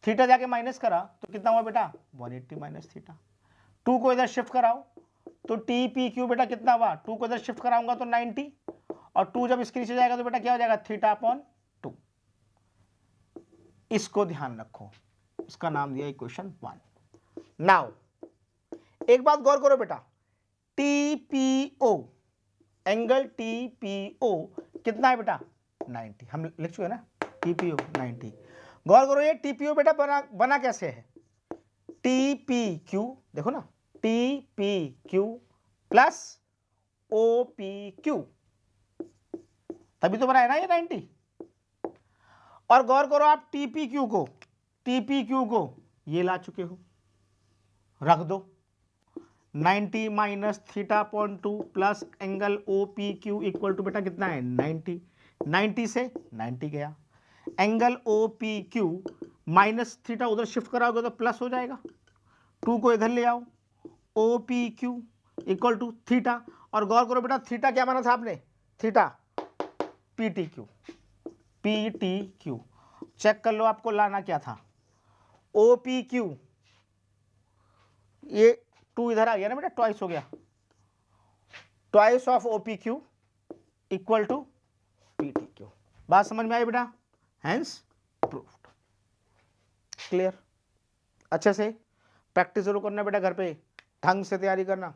Theta जाके माइनस करा तो कितना हुआ बेटा, 180 माइनस थीटा। 2 को इधर शिफ्ट कराओ तो TPQ बेटा कितना हुआ, 2 को इधर शिफ्ट कराऊंगा तो 90, और 2 जब इसके नीचे जाएगा तो बेटा क्या हो जाएगा, थीटा अपॉन 2। इसको ध्यान रखो, इसका नाम दिया इक्वेशन 1। नाउ एक बात गौर करो बेटा, TPO, एंगल TPO कितना है बेटा, 90। हम लिख चुके हैं ना, TPO 90। गौर करो ये TPO बेटा बना कैसे है, TPQ, देखो ना, TPQ प्लस OPQ, तभी तो बना है ना ये 90। और गौर करो आप TPQ को ये ला चुके हो, रख दो, 90 minus theta upon 2 plus angle OPQ equal to बेटा कितना है, 90। 90 से 90 गया, एंगल OPQ माइनस थीटा उधर शिफ्ट कराओगे तो प्लस हो जाएगा, 2 को इधर ले आओ, OPQ इक्वल टू थीटा। और गौर करो बेटा, थीटा क्या माना था आपने, थीटा PTQ, चेक कर लो आपको लाना क्या था, OPQ, ये 2 इधर आ गया ना बेटा, ट्वाइस हो गया, twice of OPQ equal to PTQ। बात समझ में आई बेटा, हैंस प्रूव्ड। क्लियर, अच्छे से प्रैक्टिस जरूर करना बेटा, घर पे ढंग से तैयारी करना।